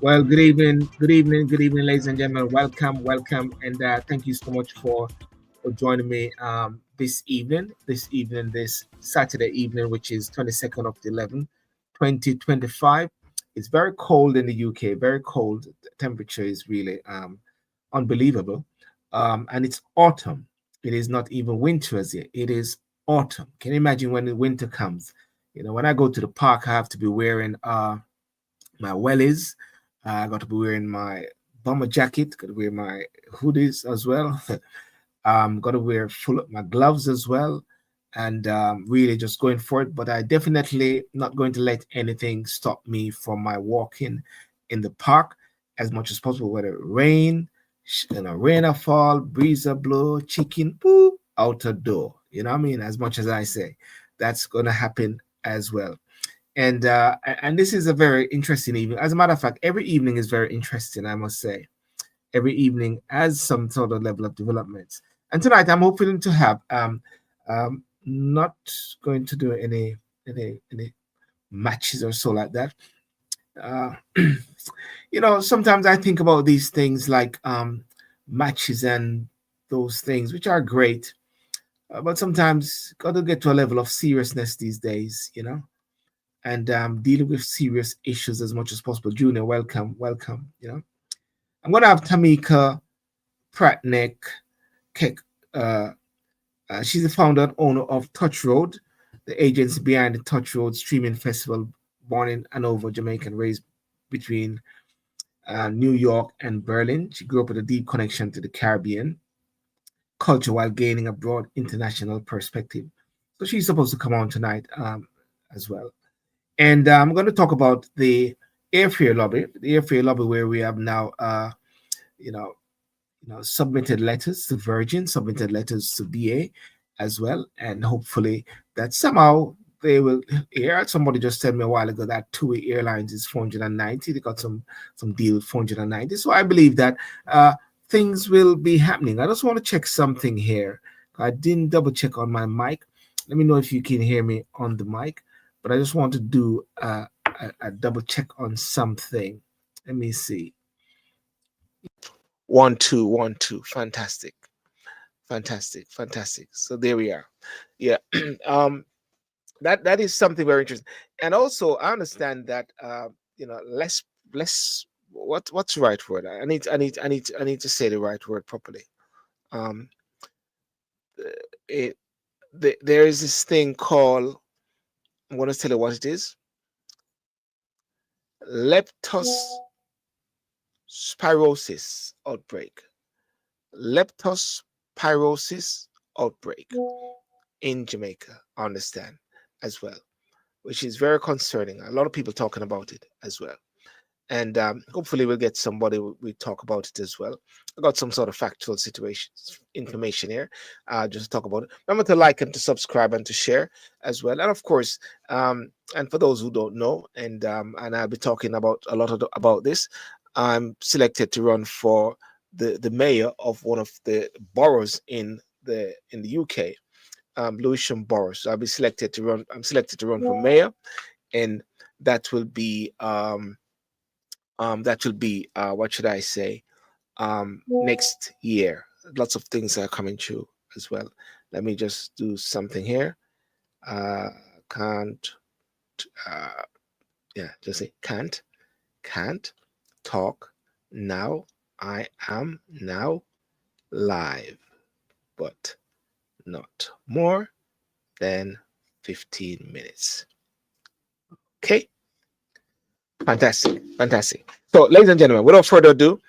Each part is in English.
Well, good evening, ladies and gentlemen. Welcome, and thank you so much for joining me this Saturday evening, which is 22nd of the 11th, 2025. It's very cold in the UK, very cold. The temperature is really unbelievable, and it's autumn. It is not even winter as yet. It is autumn. Can you imagine when the winter comes? When I go to the park, I have to be wearing my wellies. I got to be wearing my bomber jacket, got to wear my hoodies as well. Got to wear full my gloves as well, and really just going for it. But I definitely not going to let anything stop me from my walking in the park as much as possible, whether it rain, rain or fall, breeze or blow, chicken poo, out the door. You know what I mean? As much as I say, that's going to happen as well. And this is a very interesting evening. As a matter of fact, every evening is very interesting, I must say. Every evening has some sort of level of developments. And tonight I'm hoping to have not going to do any matches or so like that. Uh, sometimes I think about these things like matches and those things, which are great, but sometimes got to get to a level of seriousness these days. And dealing with serious issues as much as possible. Junior, welcome. I'm gonna have Tamika Pratt, Keck. Uh, she's the founder and owner of Touchroad, the agency behind the Touchroad streaming festival, born in Hanover, Jamaica, and raised between New York and Berlin. She grew up with a deep connection to the Caribbean culture while gaining a broad international perspective. So she's supposed to come on tonight as well. And I'm going to talk about the airfare lobby, where we have now, you know, submitted letters to Virgin, submitted letters to BA as well, and hopefully that somehow they will hear. Somebody just told me a while ago that TUI Airlines is 490. They got some deal with 490. So I believe that things will be happening. I just want to check something here. I didn't double check on my mic. Let me know if you can hear me on the mic. But I just want to do a double check on something. Let me see. 1 2 1 2. Fantastic. So there we are. Yeah. That is something very interesting. And also I understand that less what's the right word? I need to say the right word properly. Um it there is this thing called, I'm going to tell you what it is. Leptospirosis outbreak. Leptospirosis outbreak in Jamaica, I understand as well, which is very concerning. A lot of people talking about it as well. And hopefully we'll get somebody we talk about it as well. I got some sort of factual information here, just to talk about it. Remember to like and to subscribe and to share as well. And of course, and for those who don't know, and I'll be talking about a lot about this. I'm selected to run for the mayor of one of the boroughs in the UK, Lewisham Borough. So I'll be selected to run. I'm selected to run for mayor, and that will be what should I say, next year. Lots of things are coming true as well. Let me just do something here. Can't just say can't talk now. I am now live, but not more than 15 minutes. Okay. Fantastic. So, ladies and gentlemen, without further ado,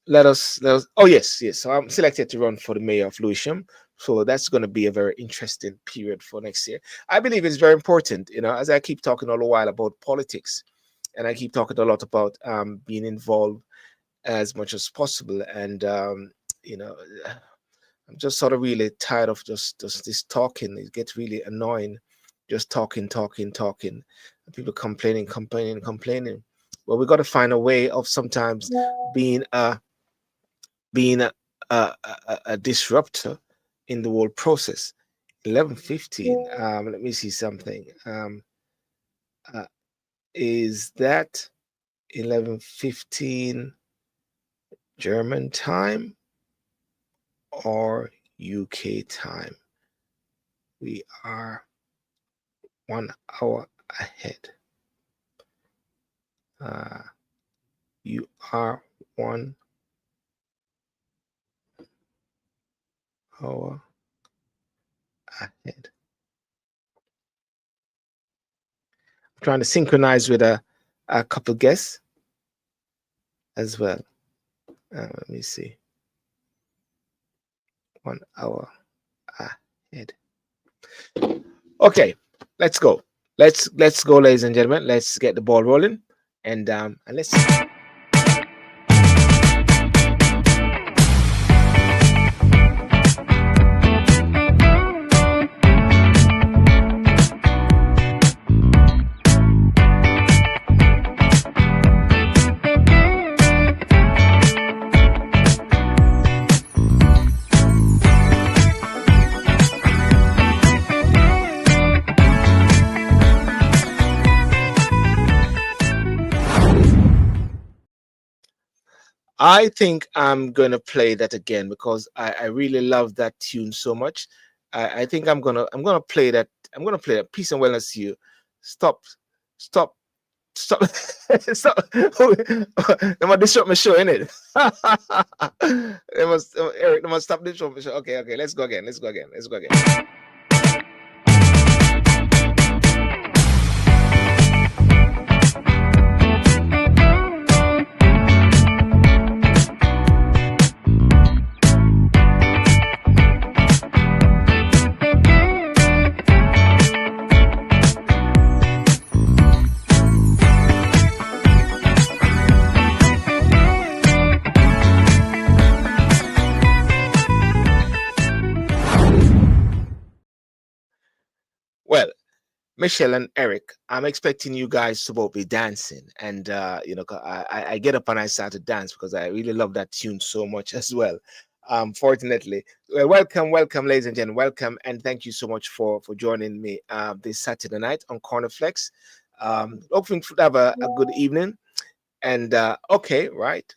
let us. Oh yes. So I'm selected to run for the mayor of Lewisham. So that's going to be a very interesting period for next year. I believe it's very important. As I keep talking all the while about politics, and I keep talking a lot about being involved as much as possible, and I'm just sort of really tired of just this talking. It gets really annoying, just talking. People complaining. Well, we got to find a way of sometimes being a disruptor in the whole process. 11:15. Let me see something. Is that 11:15 German time or UK time. We are 1 hour ahead. You are 1 hour ahead. I'm trying to synchronize with a couple guests as well. Let me see. 1 hour ahead. Okay, let's go. Let's go, ladies and gentlemen. Let's get the ball rolling, and let's. I think I'm gonna play that again because I really love that tune so much. I think I'm gonna play that. I'm gonna play that. Peace and wellness to you. Stop. Stop. They must disrupt my show, innit? Eric, they must stop disrupt my show. Okay, let's go again. Well, Michelle and Eric, I'm expecting you guys to both be dancing, and I get up and I start to dance because I really love that tune so much as well. Fortunately, welcome, ladies and gentlemen, welcome, and thank you so much for joining me this Saturday night on Cornerflex. Hoping to have a good evening, and okay, right,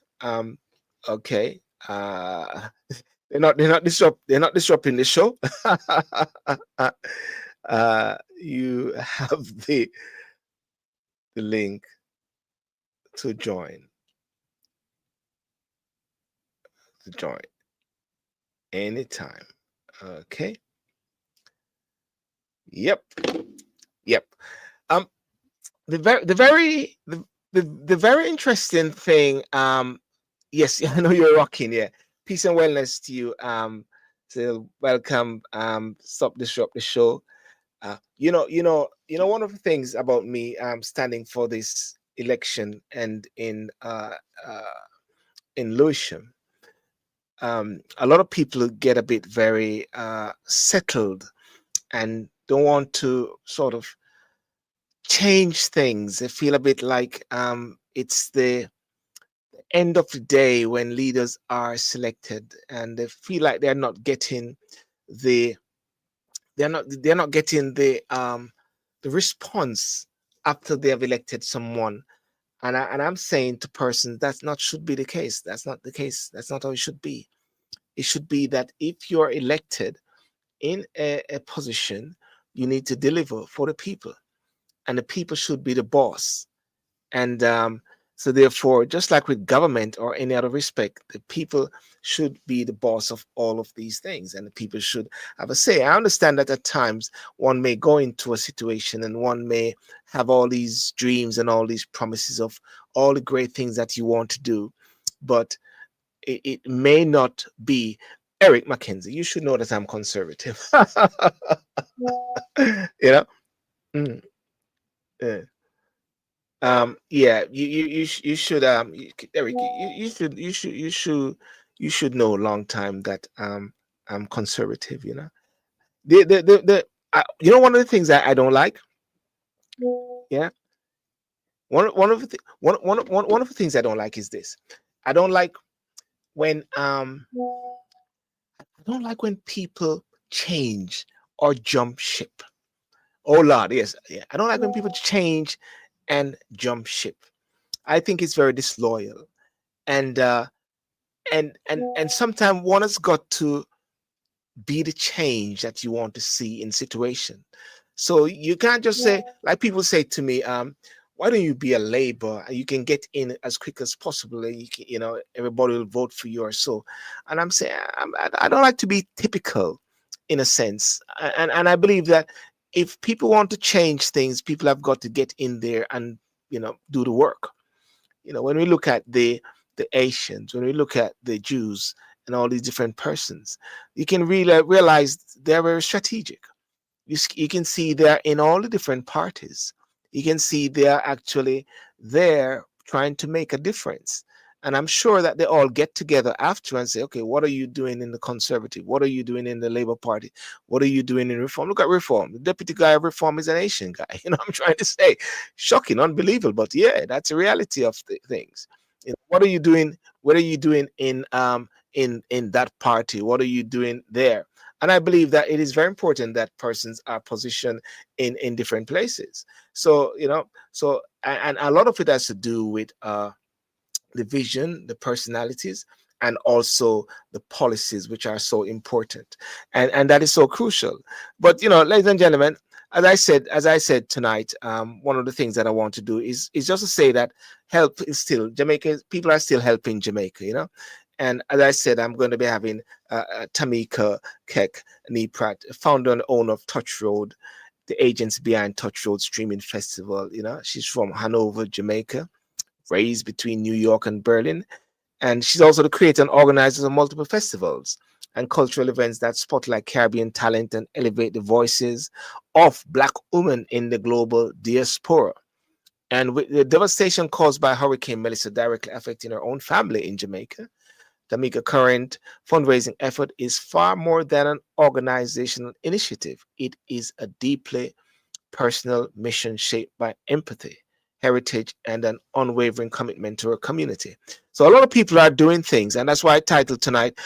okay. They're not disrupting the show. You have the link to join anytime. Okay. Yep. The very interesting thing. Yes, I know you're rocking. Yeah. Peace and wellness to you. So welcome. Stop disrupt the show. One of the things about me standing for this election and in Lewisham, a lot of people get a bit very settled and don't want to sort of change things. They feel a bit like it's the end of the day when leaders are selected, and they feel like they're not getting the response after they have elected someone. And I'm saying to persons that's not should be the case. That's not the case. That's not how it should be. It should be that if you're elected in a position, you need to deliver for the people, and the people should be the boss. And so therefore, just like with government or any other respect, the people should be the boss of all of these things, and the people should have a say. I understand that at times one may go into a situation and one may have all these dreams and all these promises of all the great things that you want to do, but it may not be. Eric Mackenzie, you should know that I'm conservative. You know. Mm. Yeah. You should Eric, you should know a long time that I'm conservative. One of the things I don't like. Yeah. One of the things I don't like is this. I don't like when people change or jump ship. Oh Lord, yes, yeah. I don't like when people change and jump ship. I think it's very disloyal, and and sometimes one has got to be the change that you want to see in situation. So you can't just say, like people say to me, why don't you be a labor and you can get in as quick as possible, and you can, everybody will vote for you or so. And I'm saying, I don't like to be typical in a sense. And I believe that if people want to change things, people have got to get in there and, do the work. When we look at the Asians, when we look at the Jews and all these different persons, you can really realize they're very strategic. You can see they're in all the different parties. You can see they're actually there trying to make a difference. And I'm sure that they all get together after and say, okay, what are you doing in the Conservative? What are you doing in the Labour Party? What are you doing in Reform? Look at Reform. The deputy guy of Reform is an Asian guy. I'm trying to say, shocking, unbelievable, but yeah, that's a reality of things. What are you doing? What are you doing in that party? What are you doing there? And I believe that it is very important that persons are positioned in different places. So and a lot of it has to do with the vision, the personalities, and also the policies, which are so important, and that is so crucial. But ladies and gentlemen, as I said tonight, one of the things that I want to do is just to say that help is still Jamaica. People are still helping Jamaica, And as I said, I'm going to be having Tamiko, Keck, and Pratt, founder and owner of Touchroad, the agents behind Touchroad Streaming Festival. She's from Hanover, Jamaica, raised between New York and Berlin. And she's also the creator and organizer of multiple festivals and cultural events that spotlight Caribbean talent and elevate the voices of Black women in the global diaspora. And with the devastation caused by Hurricane Melissa directly affecting her own family in Jamaica, Tamika's current fundraising effort is far more than an organizational initiative. It is a deeply personal mission shaped by empathy, heritage, and an unwavering commitment to our community. So a lot of people are doing things, and that's why I titled tonight,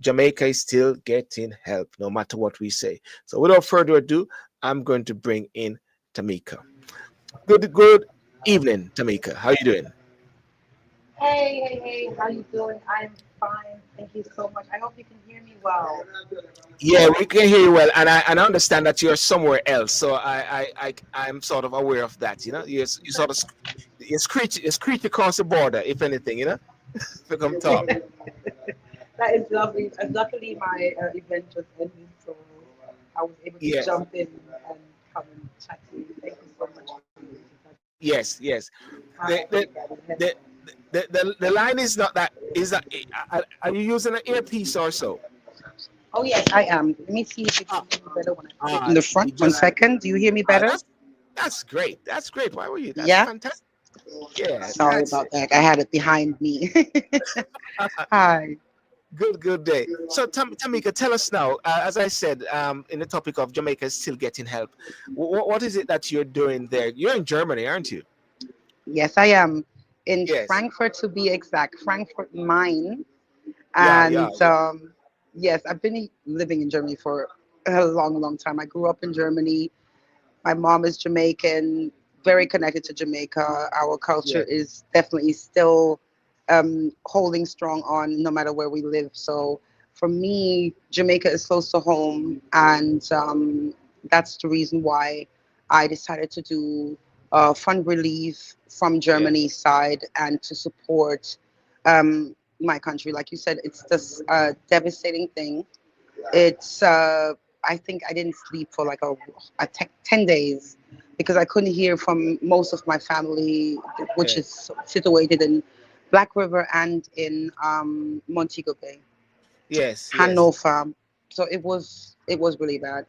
Jamaica is still getting help, no matter what we say. So without further ado, I'm going to bring in Tamika. Good evening, Tamika. How are you doing? Hey, how you doing? I'm fine. Thank you so much. I hope you can hear me well. Yeah, we can hear you well, and I understand that you're somewhere else. So I'm sort of aware of that. You sort of you screech across the border, if anything. To come talk. That is lovely. Luckily, my event just ended, so I was able to Yeah. jump in and come and chat to you. Thank you so much for you. Yes. Yes. Hi, The the everybody. the the line is not that. Is that? Are you using an earpiece or so? Oh, yes, I am. Let me see if you can Ah, hear me better when I put it in the you front. One just. second. Do you hear me better? That's great. That's great. Why were you? That's Yeah. fantastic. Yeah. Sorry That's about that. I had it behind me. Hi. good day. So, Tamika, tell us now. As I said, in the topic of Jamaica is still getting help. What is it that you're doing there? You're in Germany, aren't you? Yes, I am in Yes. Frankfurt to be exact, Frankfurt, Main. Yeah. Yeah. And yes, I've been living in Germany for a long, long time. I grew up in Germany. My mom is Jamaican, very connected to Jamaica. Our culture Yeah. is definitely still holding strong on no matter where we live. So for me, Jamaica is close to home, and that's the reason why I decided to do fund relief from Yeah. Germany's side and to support my country. Like you said, it's this devastating thing. It's I think I didn't sleep for like 10 days because I couldn't hear from most of my family, which Yeah. is situated in Black River and in Montego Bay, Yes. Yes. Hanover. So it was really bad,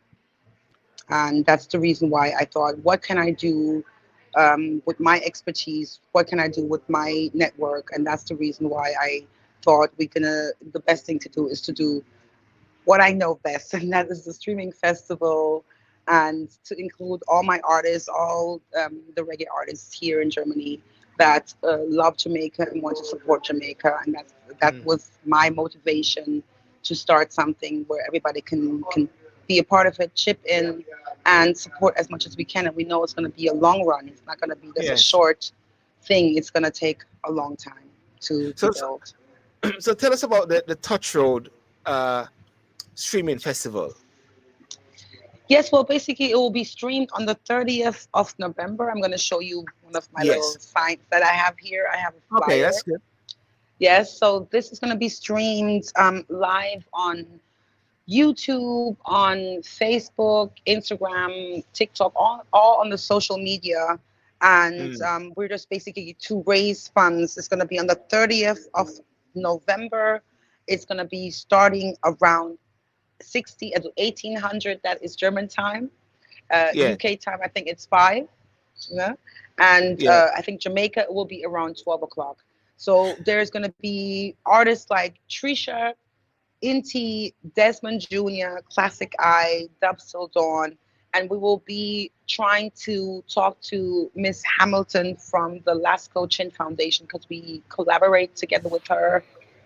and that's the reason why I thought, what can I do with my expertise? What can I do with my network? And that's the reason why I thought the best thing to do is to do what I know best, and that is the streaming festival, and to include all my artists, all the reggae artists here in Germany that love Jamaica and want to support Jamaica, and that Mm. was my motivation to start something where everybody can be a part of it, chip in, and support as much as we can. And we know it's going to be a long run. It's not going to be just a Yes. short thing, it's gonna take a long time to So, build. so tell us about the Touchroad uh, streaming festival. Yes, well, basically, it will be streamed on the 30th of November. I'm going to show you one of my Yes. little signs that I have here. I have a Okay, flyer. that's good. Yes, so this is going to be streamed live on YouTube, on Facebook, Instagram, TikTok, all on the social media. And Mm. we're just basically to raise funds. It's going to be on the 30th of November. It's going to be starting around 60 at 1800. That is German time. Yeah, UK time, I think it's 5. Yeah. And yeah, I think Jamaica will be around 12 o'clock. So there's going to be artists like Trisha, Inti, Desmond Jr., Classic Eye, Dubstill Dawn, and we will be trying to talk to Miss Hamilton from the Lasco Chin Foundation because we collaborate together with her,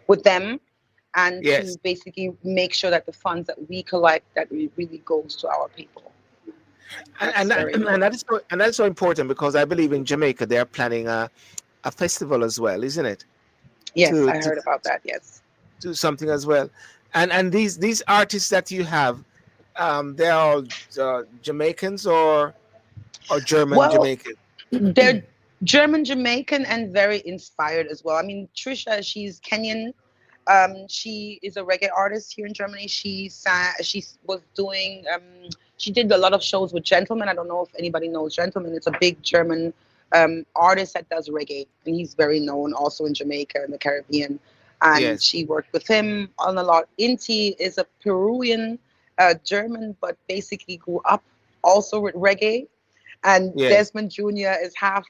with them, and yes. to basically make sure that the funds that we collect that it really goes to our people. And That's that, very and that important. is so, and that's so important because I believe in Jamaica they are planning a festival as well, isn't it? Yes, To I heard about that. Yes. do something as well. And these artists that you have, they're all Jamaicans or German Well, Jamaican. they're German Jamaican and very inspired as well. I mean, Trisha, she's Kenyan. She is a reggae artist here in Germany. She was doing she did a lot of shows with Gentleman. I don't know if anybody knows Gentleman. It's a big German artist that does reggae, and he's very known also in Jamaica and the Caribbean. And Yes, she worked with him on a lot. Inti is a Peruvian German, but basically grew up also with reggae. And yes, Desmond Jr. is half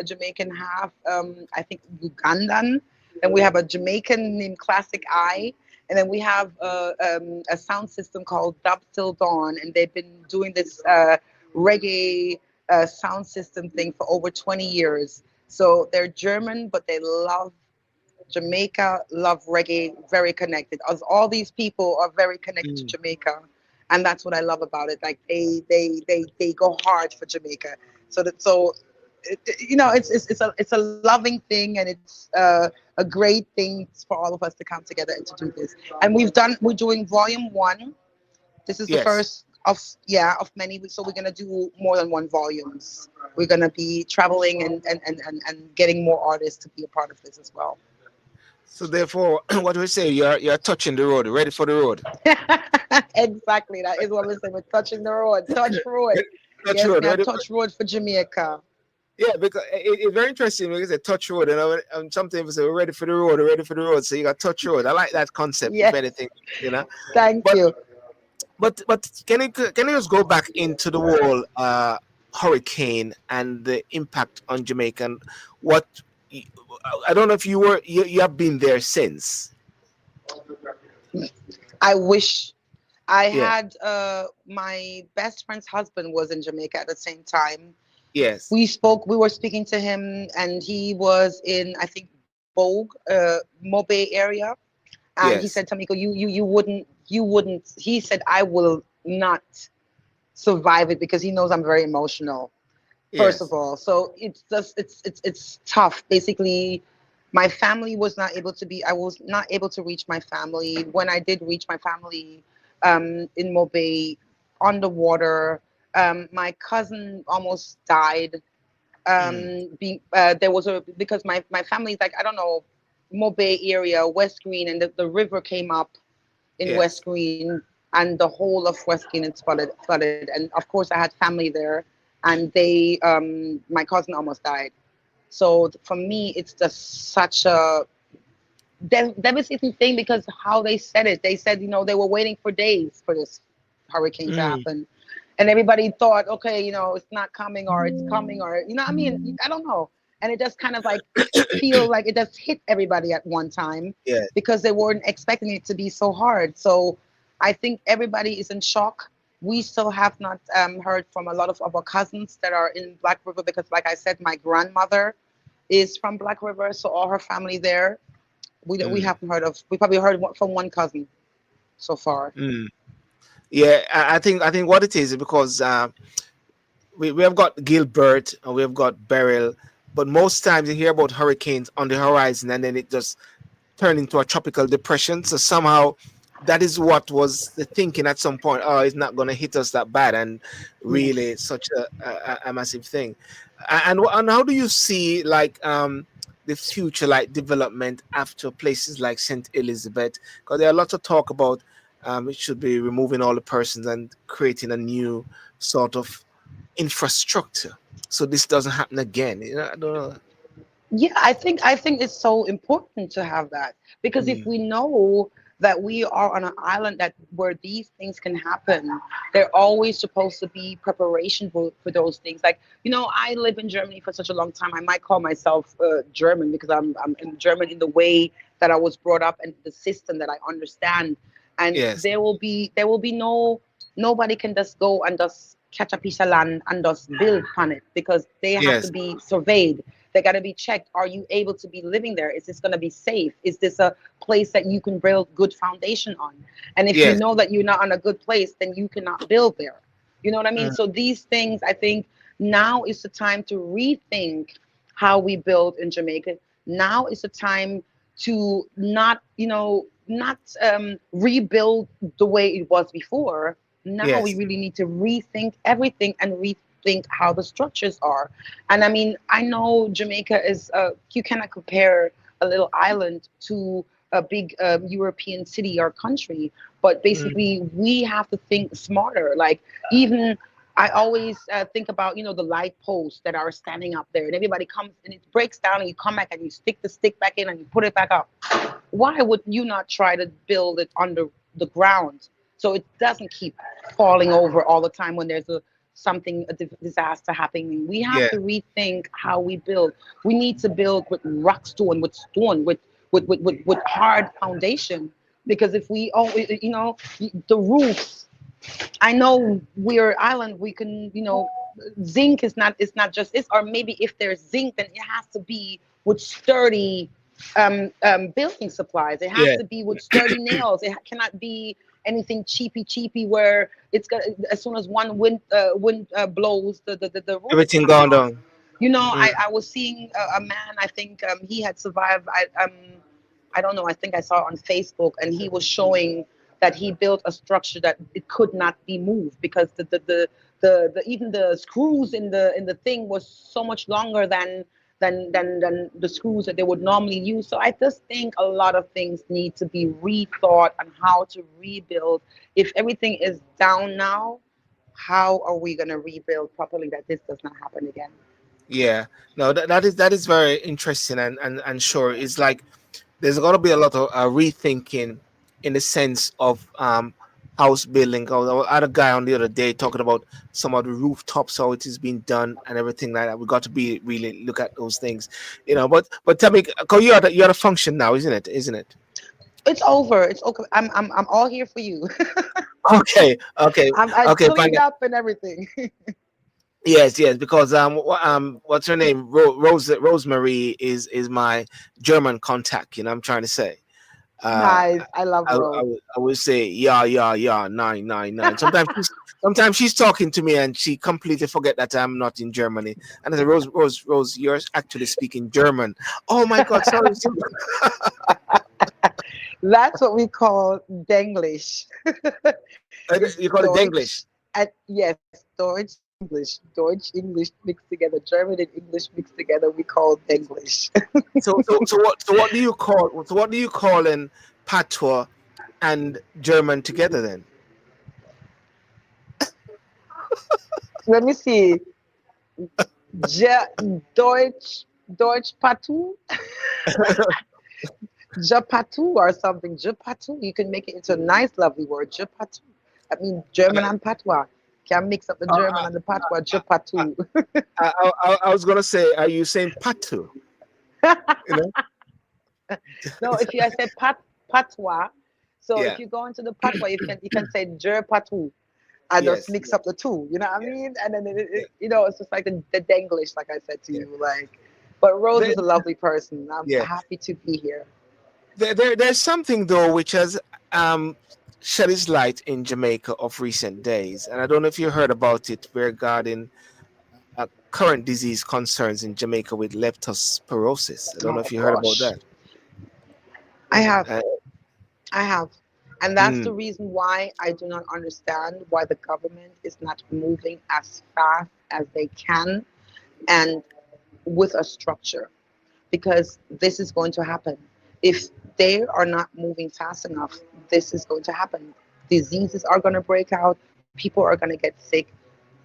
Jamaican, half I think Ugandan. And we have a Jamaican named Classic Eye, and then we have a sound system called Dub Till Dawn, and they've been doing this reggae sound system thing for over 20 years. So they're German, but they love Jamaica, love reggae, very connected. As all these people are very connected to mm, Jamaica, and that's what I love about it. Like they go hard for Jamaica. It's a loving thing, and it's a great thing for all of us to come together and to do this. And we're doing volume 1. This is the yes. first of many. So we're gonna do more than one volumes. We're gonna be traveling and getting more artists to be a part of this as well. So therefore, what do we say? You're touching the road, ready for the road. Exactly. That is what we're saying. We're touching the road. Touch road. Touch Yes, road, man. ready. Touch road for Jamaica. Yeah, because it's very interesting because it's a touch road, and sometimes people say we're ready for the road, we're ready for the road. So you got touch road. I like that concept. If Yes. anything, you know. Thank But you. but can you just go back into the whole hurricane and the impact on Jamaica? And what I don't know if you have been there since. I wish I Yeah. had my best friend's husband was in Jamaica at the same time. Yes. We were speaking to him, and he was in, I think, Bogue, Mobay area. And he Yes. said, Tamiko, you wouldn't. He said, I will not survive it because he knows I'm very emotional. First of Yes. all, so it's just it's tough. Basically, my family was not able to be. I was not able to reach my family. When I did reach my family, in Mobay, underwater, my cousin almost died. Mm. There was a because my family's like, I don't know, Mobay area, West Green, and the river came up in Yes. West Green, and the whole of West Green is flooded. And of course, I had family there, and my cousin almost died. So for me, it's just such a devastating thing because how they said it. They said, they were waiting for days for this hurricane to Mm. happen, and everybody thought, okay, it's not coming or it's coming or I mean, I don't know. And it just kind of like feel like it just hit everybody at one time Yes. because they weren't expecting it to be so hard. So I think everybody is in shock. We still have not heard from a lot of our cousins that are in Black River because, like I said, my grandmother is from Black River, so all her family there. We Mm. haven't heard of. We probably heard from one cousin so far. Mm. Yeah. I think what it is because we have got Gilbert and we have got Beryl, but most times you hear about hurricanes on the horizon, and then it just turned into a tropical depression. So somehow that is what was the thinking at some point. Oh, it's not going to hit us that bad, and really it's such a massive thing. And how do you see like the future like development after places like St. Elizabeth? Because there are lots of talk about it should be removing all the persons and creating a new sort of infrastructure so this doesn't happen again. I don't know. Yeah, I think it's so important to have that, because if Mm, we know that we are on an island that where these things can happen, there always supposed to be preparation for those things. Like, I live in Germany for such a long time. I might call myself German because I'm German in the way that I was brought up and the system that I understand. And yes, there will be nobody can just go and just catch a piece of land and just build on it, because they have to yes, be surveyed. They got to be checked. Are you able to be living there? Is this going to be safe? Is this a place that you can build good foundation on? And if you yes. know that you're not on a good place, then you cannot build there. You know what I mean? Mm, So these things, I think now is the time to rethink how we build in Jamaica. Now is the time to not rebuild the way it was before. Now we yes, really need to rethink everything and rethink how the structures are. And I mean, I know Jamaica is, you cannot compare a little island to a big European city or country, but mm, basically we have to think smarter. Like, even I always think about, the light posts that are standing up there, and everybody comes and it breaks down, and you come back and you stick the stick back in and you put it back up. Why would you not try to build it under the ground so it doesn't keep falling over all the time when there's a disaster happening? We have yeah, to rethink how we build. We need to build with rock stone, with hard foundation. Because if we always, the roofs, I know we're island. We can, zinc is not just this, or maybe if there's zinc, then it has to be with sturdy building supplies. It has yeah. to be with sturdy nails. It cannot be anything cheapy where it's got, as soon as one wind blows, the roof is Everything coming gone off. down. Mm, I was seeing a man. I think he had survived. I don't know. I think I saw it on Facebook, and he was showing that he built a structure that it could not be moved because the even the screws in the thing was so much longer than the screws that they would normally use. So I just think a lot of things need to be rethought on how to rebuild. If everything is down now, how are we going to rebuild properly that this does not happen again? yeah. No, that is very interesting, and sure, it's like there's got to be a lot of rethinking in the sense of house building. I had a guy on the other day talking about some of the rooftops, how it is being done and everything like that. We got to be really look at those things, But tell me, 'cause you're at a function now, isn't it? Isn't it? It's over. It's okay. I'm all here for you. Okay, okay, I okay, fine. cleaned up and everything. Yes, yes, because what's her name? Rosemary is my German contact. I'm trying to say. Uh, Nice. I love Rose. I would say yeah, yeah, yeah, 999. Sometimes she's talking to me and she completely forget that I'm not in Germany. And I say, Rose, you're actually speaking German. Oh my God, sorry. That's what we call Denglish. It's You call it Deutsch. English. And yes, Deutsch, English. Deutsch, English mixed together. German and English mixed together. We call Denglish. So what do you call in patois and German together then? Let me see. Deutsch Patu, Japatu or something. Japatu. You can make it into a nice, lovely word. Japatu. I mean, German and patois. Can mix up the Uh, German and the patois. uh, Japatu. I was gonna say, are you saying patu? You know? No, if you I say patois, so if Yeah. you go into the patois, you can say je patu and just Yes. mix up the two. You know what I Yeah. mean? And then Yeah. it's just like the Denglish, like I said to Yeah. you. Like, but Rose There, is a lovely person. I'm yeah. happy to be here. There's something though which has um shed its light in Jamaica of recent days, and I don't know if you heard about it regarding current disease concerns in Jamaica with leptospirosis. I don't know Oh if you heard about gosh, that. I have, Uh, I have, and that's the mm, reason why I do not understand why the government is not moving as fast as they can and with a structure, because this is going to happen. If they are not moving fast enough, this is going to happen. Diseases are going to break out. People are going to get sick.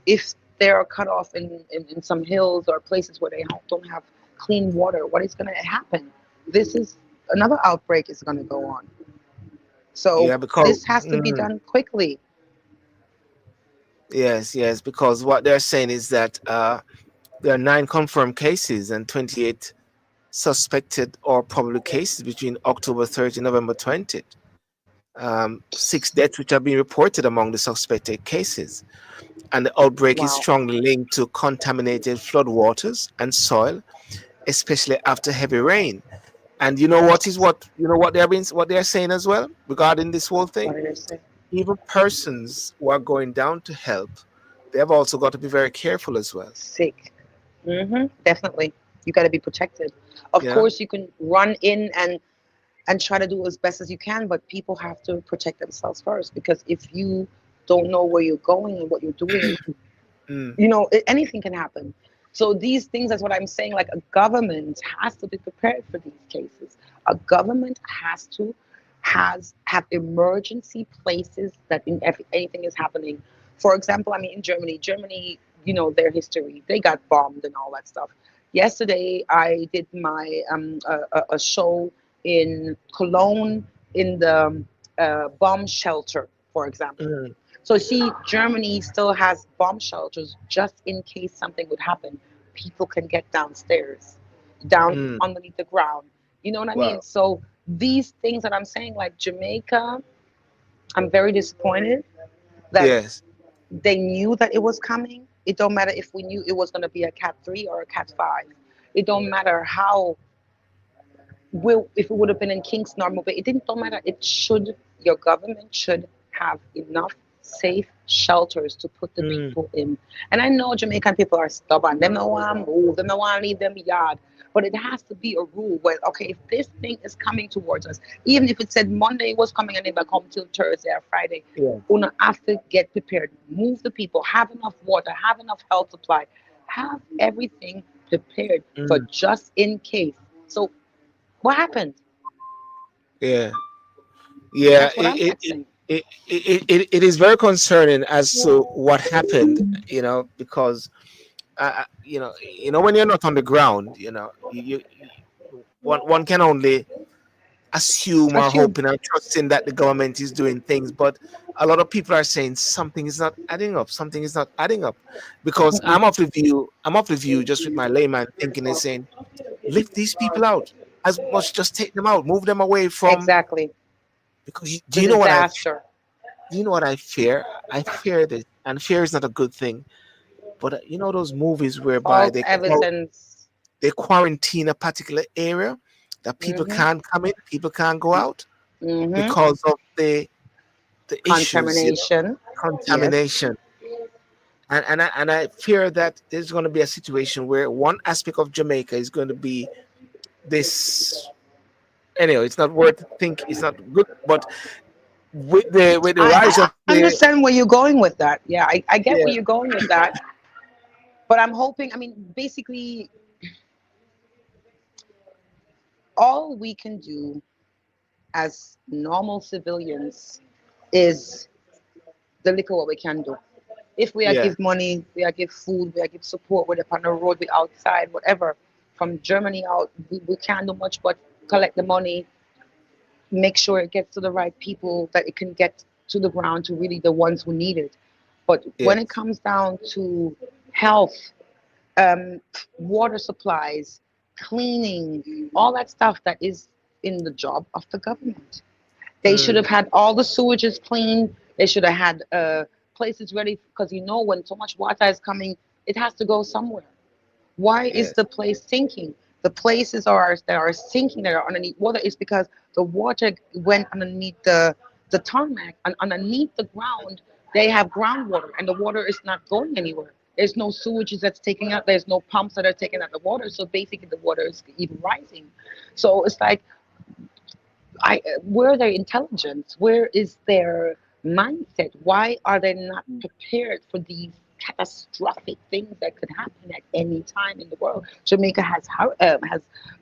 If they are cut off in some hills or places where they don't have clean water, what is going to happen? This is another outbreak is going to go on. So yeah, because this has to be done quickly. yes, yes, because what they're saying is that there are 9 confirmed cases and 28 suspected or probable cases between October 30 and November 20th. 6 deaths which have been reported among the suspected cases. And the outbreak is Wow. strongly linked to contaminated floodwaters and soil, especially after heavy rain. And you know what they are saying as well regarding this whole What thing? did I say? Even persons who are going down to help, they have also got to be very careful as well. Sick. Definitely. You got to be protected. Of Yeah. course, you can run in and try to do as best as you can, but people have to protect themselves first, because if you don't know where you're going and what you're doing, Mm, anything can happen. So these things, that's what I'm saying, like a government has to be prepared for these cases. A government has to has have emergency places that in every anything is happening. For example, I mean, in Germany, their history, they got bombed and all that stuff. Yesterday I did my a show in Cologne, in the bomb shelter, for example. mm, So see, Germany still has bomb shelters just in case something would happen. People can get downstairs, down mm. underneath the ground. You know what I mean? Wow. So these things that I'm saying, like Jamaica, I'm very disappointed that Yes. they knew that it was coming. It don't matter if we knew it was going to be a Cat 3 or a Cat 5. It don't matter how if it would have been in Kingston or Mobile, it didn't don't matter. Your government should have enough safe shelters to put the Mm, people in. And I know Jamaican people are stubborn. Them no want to move. Them no want to leave them yard. But it has to be a rule where, okay, if this thing is coming towards us, even if it said Monday was coming and it might come till Thursday or Friday, yeah. we have to get prepared. Move the people. Have enough water. Have enough health supply. Have everything prepared for Mm, just in case. So what happened? yeah. Yeah. That's what I'm asking. It is very concerning as to what happened, because when you're not on the ground, one can only assume or Assume. hoping and trusting that the government is doing things, but a lot of people are saying something is not adding up. Something is not adding up, because Mm-mm. I'm of the view, just with my layman thinking and saying, lift these people out as much, just take them out, move them away from, Exactly. because do The you know what disaster. I fear? I fear this, and fear is not a good thing. But those movies whereby False evidence. they quarantine a particular area that people Hmm. can't come in, people can't go out Hmm. because of the issues, Contamination. Yes. contamination. And I fear that there's going to be a situation where one aspect of Jamaica is going to be this. Anyway, it's not worth think. It's not good, but with the rise of I the, understand where you're going with that. Yeah, I get where yeah, you're going with that. But I'm hoping, I mean, basically, all we can do as normal civilians is the little what we can do. If we are yeah, give money, we are give food, we are give support, whether on the road, we outside, whatever. From Germany out, we can't do much but collect the money, make sure it gets to the right people, that it can get to the ground to really the ones who need it. But yeah, when it comes down to health, um, water supplies, cleaning, all that stuff that is in the job of the government. They should have mm, had all the sewages clean. They should have had places ready, because when so much water is coming, it has to go somewhere. Why is yes, the place sinking? The places that are sinking, that are underneath water, is because the water went underneath the tarmac, and underneath the ground they have groundwater, and the water is not going anywhere. There's no sewages that's taking out. There's no pumps that are taking out the water. So basically, the water is even rising. So it's like, where are their intelligence? Where is their mindset? Why are they not prepared for these catastrophic things that could happen at any time in the world? Jamaica has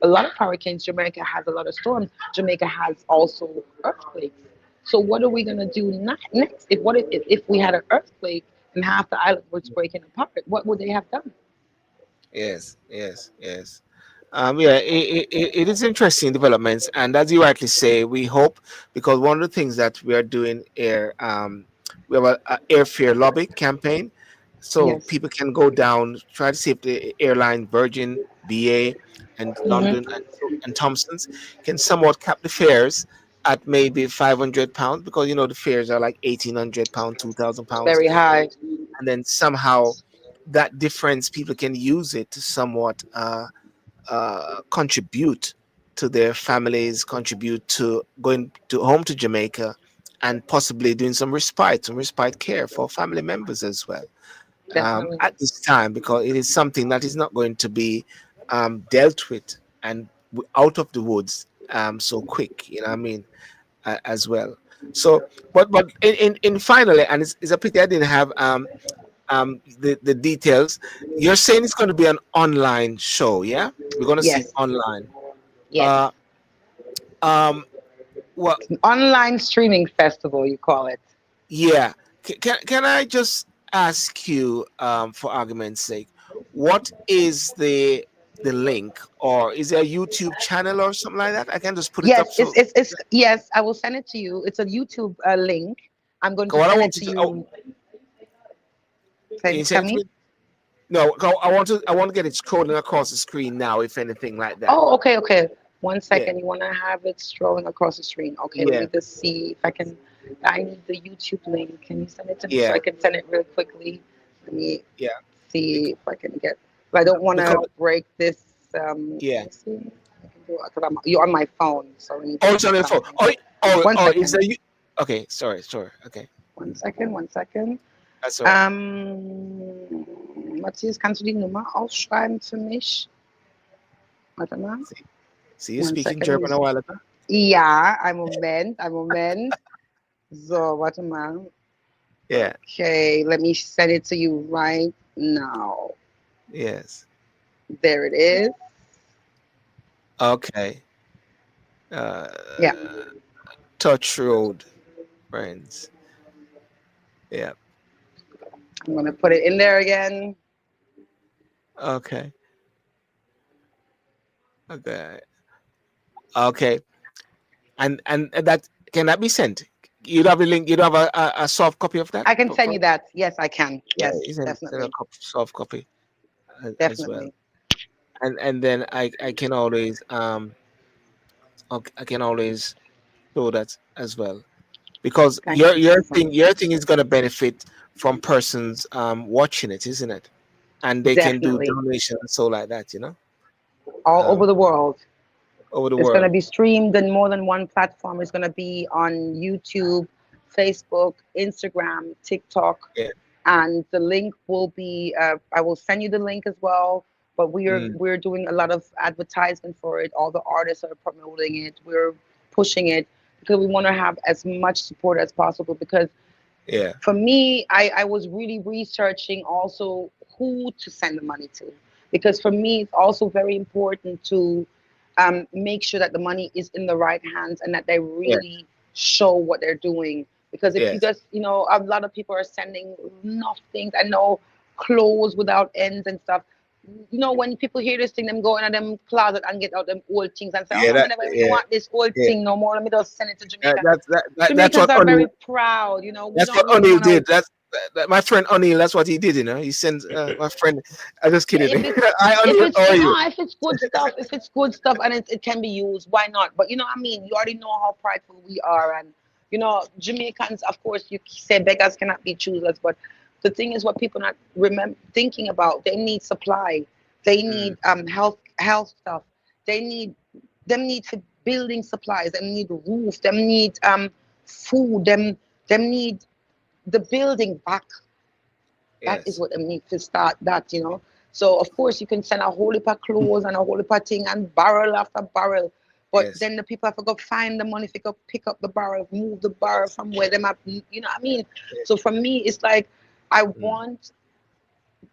a lot of hurricanes. Jamaica has a lot of storms. Jamaica has also earthquakes. So what are we gonna do next? If we had an earthquake and half the island was breaking apart? What would they have done? Yes, yes, yes. Yeah, it is interesting developments, and as you rightly say, we hope, because one of the things that we are doing here, we have a airfare lobby campaign, so Yes. people can go down, try to see if the airline Virgin, BA, and London Hmm. and Thompsons can somewhat cap the fares at maybe £500, because the fares are like £1,800, £2,000, Very high. and then somehow that difference people can use it to somewhat contribute to their families, contribute to going to home to Jamaica, and possibly doing some respite care for family members as well, Definitely. at this time, because it is something that is not going to be dealt with and out of the woods so quick. You know what I mean? As well. So, but in finally, and it's a pity I didn't have the details. You're saying it's going to be an online show, yeah? We're going to see it Yes. online. Yes. Uh, um, well, Online streaming festival, you call it. yeah. Can I just ask you, for argument's sake, what is the link, or is there a YouTube channel or something like that? I can just put it up. Yes, So it's yes. I will send it to you. It's a YouTube link. I'm going to what I send it want to you to, oh, you. can you Tell send it to me. me? No, I want to get it scrolling across the screen now, if anything like that. Oh, okay, okay. One Yeah, second. You want to have it scrolling across the screen? Okay, let yeah, me just see if I can. I need the YouTube link. Can you send it to me so yeah, I can send it real quickly? Let me yeah. see if I can get. I don't want to Because break this. Let yeah. me see. I can do it because you're on my phone, so I need to Oh, it's see on the phone. something. Oh, One is second. that you? Okay, sorry, sorry. Okay, One second. One second. that's all right. Matthias, kannst du die Nummer aufschreiben für mich? Warte mal. See, see you One speaking second. German a while ago. Ja, ein Moment. So, warte mal. Yeah. Okay, let me send it to you right now. Yes. There it is. Okay. Uh, Yeah, Touchroad, friends. Yeah. I'm gonna put it in there again. Okay. Okay. Okay. And that can that be sent? You'd have a link. You'd have a soft copy of that. I can send you that. Yes, I can. Yeah, Yes, you send a definitely, soft copy as well. definitely. And then I can always I can always show that as well, because Thank you your so thing much. your thing is going to benefit from persons watching it, isn't it? And they can do Definitely, donations and so like that, all over um the world. over the It's going to world. be streamed in more than one platform. It's going to be on YouTube, Facebook, Instagram, TikTok, Yeah. and the link will be. I will send you the link as well. But Mm, we're doing a lot of advertisement for it. All the artists are promoting it. We're pushing it because we want to have as much support as possible. Because yeah. for me, I was really researching also who to send the money to, because for me it's also very important to make sure that the money is in the right hands and that they Yeah. really show what they're doing. Because if you Yes. just, a lot of people are sending enough things. I know, clothes without ends and stuff. When people hear this thing, them go into them closet and get out them old things and say, Yeah. "Oh, I That. never even Yeah. want this old Yeah. thing no more. Let me just send it to Jamaica." That's Jamaicans what are O'Neill. very proud. We That's don't what really O'Neill want to. did. My friend O'Neill. That's what he did. He sends my friend. I'm just Yeah, kidding. if it's I if O'Neill. it's How are you? no, if it's good stuff and it can be used, why not? But what I mean, you already know how prideful we are, and Jamaicans, of course, you say beggars cannot be choosers, but the thing is, what people not remember thinking about, they need supply, they Mm, need health stuff, they need for building supplies, them need roof, them need food, them need the building back. That is Yes. what I need to start that, you know. So of course you can send a whole heap of clothes and a whole heap of thing and barrel after barrel. But Yes. then the people have to go find the money, pick up the barrel, move the barrel from where them up, you know what I mean? Yes. So for me it's like I Mm. want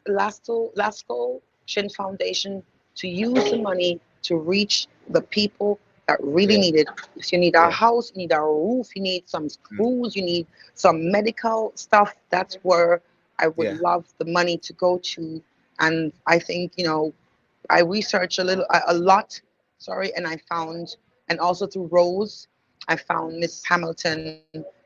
Lasco Chin Foundation to use the money to reach the people that really Yeah. need it. If you need a Yeah. house, you need a roof, you need some Mm. screws, you need some medical stuff, that's where I would Yeah. love the money to go to. And I think, you know, I researched a lot, sorry, and I found, and also through Rose, I found Miss Hamilton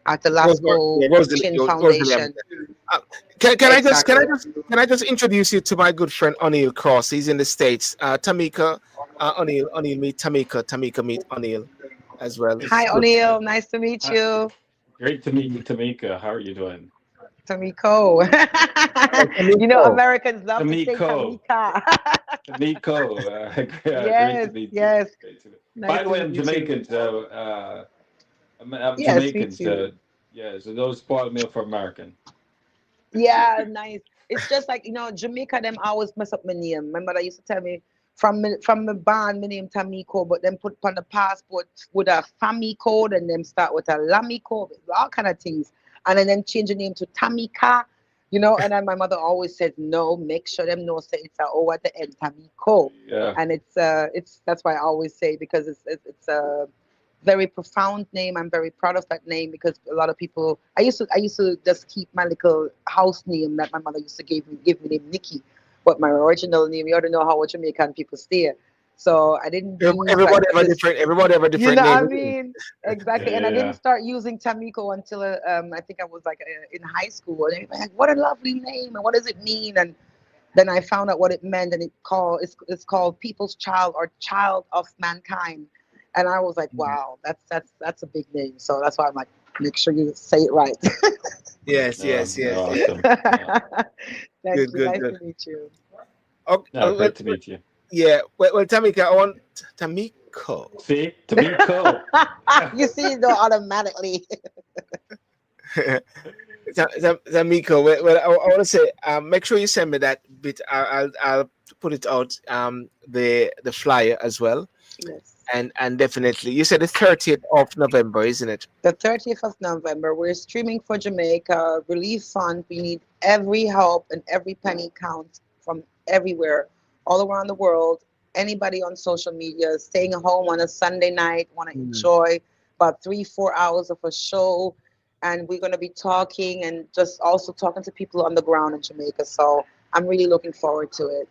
at the Rosemary, Lasco yeah, Chin Rosemary Foundation. Hamilton. Uh, Exactly. can I just introduce you to my good friend O'Neill Cross? He's in the States. Tamika, O'Neill meet Tamika. Tamika meet O'Neill as well. It's Hi, good. Good. O'Neill. Nice to meet Hi, you. great to meet you, Tamika. How are you doing? Tamiko. You know, Tamiko. Americans love to say Tamiko. Tamika. Tamiko. Great to Yes, meet you. yes. Great to meet. Nice By the to way, meet I'm you too. Jamaican, so I'm Yes, me Jamaican, too. so yeah. So those spoiled me for American. Yeah, nice. It's just like, you know, Jamaica, them always mess up my name. My mother used to tell me from my band, my name Tamiko, but then put on the passport with a family code and then start with a Lamy code, all kind of things. And then change the name to Tamika, you know, and then my mother always said, no, make sure them know say it's a O at the end, Tamiko. Yeah. And it's that's why I always say because it's a very profound name. I'm very proud of that name because a lot of people. I used to just keep my little house name that my mother used to give me name Nikki, but my original name you ought to know how Jamaican people stay. So I didn't use like Everybody have a this. different. Everybody have a You different know what name. I Isn't mean? Yeah. Exactly. And I didn't Yeah. start using Tamiko until I think I was like in high school. And everybody like, what a lovely name, and what does it mean? And then I found out what it meant, and it's called People's Child or Child of Mankind. And I was like, it? wow, that's a big name. So that's why I'm like, make sure you say it right. Yes, No, yes, no, yes, yes. awesome. Yeah. Thank Good, you. good, Nice good. to meet you. Okay, No, great to meet you. yeah. Well, Tamika, I want Tamiko. See, Tamiko. You see, though, automatically. Tamiko. Well, I want to say, make sure you send me that bit. I'll put it out. The flyer as well, Yes. and definitely. You said the 30th of November, isn't it? The 30th of November, we're streaming for Jamaica Relief Fund. We need every help and every penny counts from everywhere, all around the world. Anybody on social media staying at home on a Sunday night, want to Mm. enjoy about 3, 4 hours of a show. And we're going to be talking and just also talking to people on the ground in Jamaica. So I'm really looking forward to it.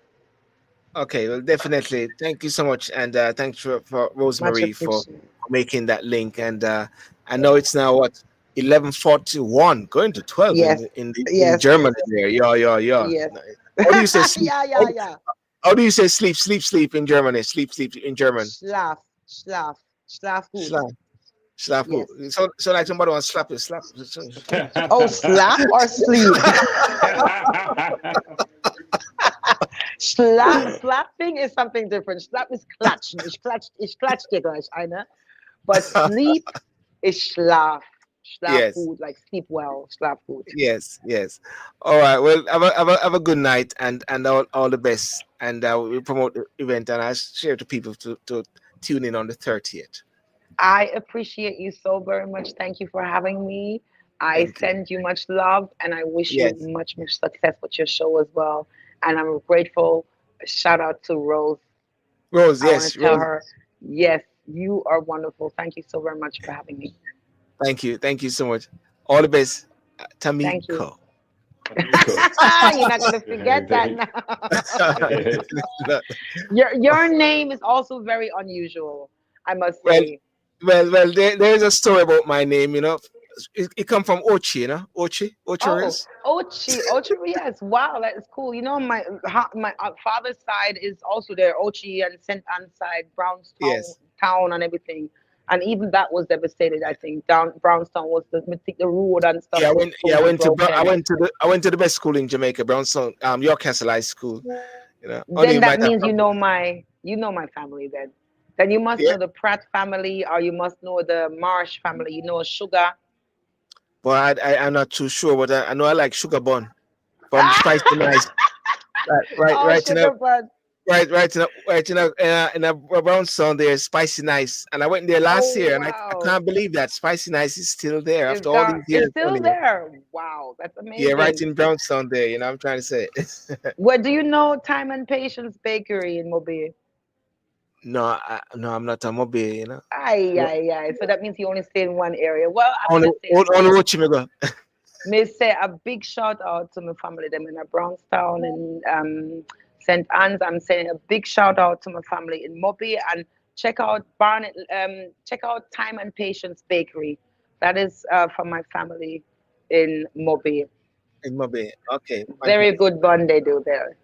Okay, well, definitely. Thank you so much, and thanks for Much Rosemary appreciated. for making that link. And I know it's now what 11:41, going to 12 Yes, in yes, Germany. There, yeah, yeah, yeah. yes. How do you say sleep? Yeah, How, yeah, yeah. how do you say sleep? Sleep, sleep in Germany. Sleep, sleep in German. Schlaf, schlaf, schlaf gut. Schlaf, schlaf. Yes. So like somebody wants to slap you, slap. Oh, slap or sleep? Slapping is something different. Slap is klatschen. Ich klatsch dir gleich eine. But sleep is schlaf. Schlaf Yes. gut, like sleep well. Schlaf gut. Yes, yes. All right. Well, have a good night and all the best. And we'll promote the event and I share to people to tune in on the 30th. I appreciate you so very much. Thank you for having me. I Thank you. send you much love and I wish you Yes. much, much success with your show as well. And I'm grateful. Shout out to Rose. Rose, I want yes, to tell Rose. her, yes, you are wonderful. Thank you so very much for having me. Thank you. Thank you so much. All the best. Thank you. Tamiko. Tamiko. You're not going to forget that Thank- now. Your name is also very unusual, I must well, say. there's a story about my name, It come from Ochi, Oh, Ochi. Ochi, yes. Wow, that is cool. You know, my father's side is also there, Ochi and Saint Anne side, Brownstown Yes. town and everything. And even that was devastated, I think. Down Brownstown was the road and stuff Yeah, was I totally broken. I went to the best school in Jamaica, Brownstone, York Castle High School. Only Then you that might have means you know my family then. Then you must yeah, know the Pratt family or you must know the Marsh family. You know Sugar. but I'm not too sure, but I know I like sugar bun. from Spicy Nice, Oh, sugar butt. in a brownstone there, Spicy Nice, and I went there last Oh year, and I wow. can't believe that Spicy Nice is still there It's after all got these it's years. still Only, there. Wow, that's yeah, right amazing. in Brownstone there. You know, I'm trying to say. What do you know Time and Patience Bakery in Mobile? No, no, I'm not a mobile. You know, Aye, no, aye, aye. So that means you only stay in one area. Well, I'm on gonna the say a on big the road, Chimigo. may say a big shout out to my family them in a Brownstown and St. Anne's. I'm saying a big shout out to my family in Moby and check out Barnet check out Time and Patience Bakery. That is for my family in Moby. In mobile. Okay, Very fantastic, good bun they do there.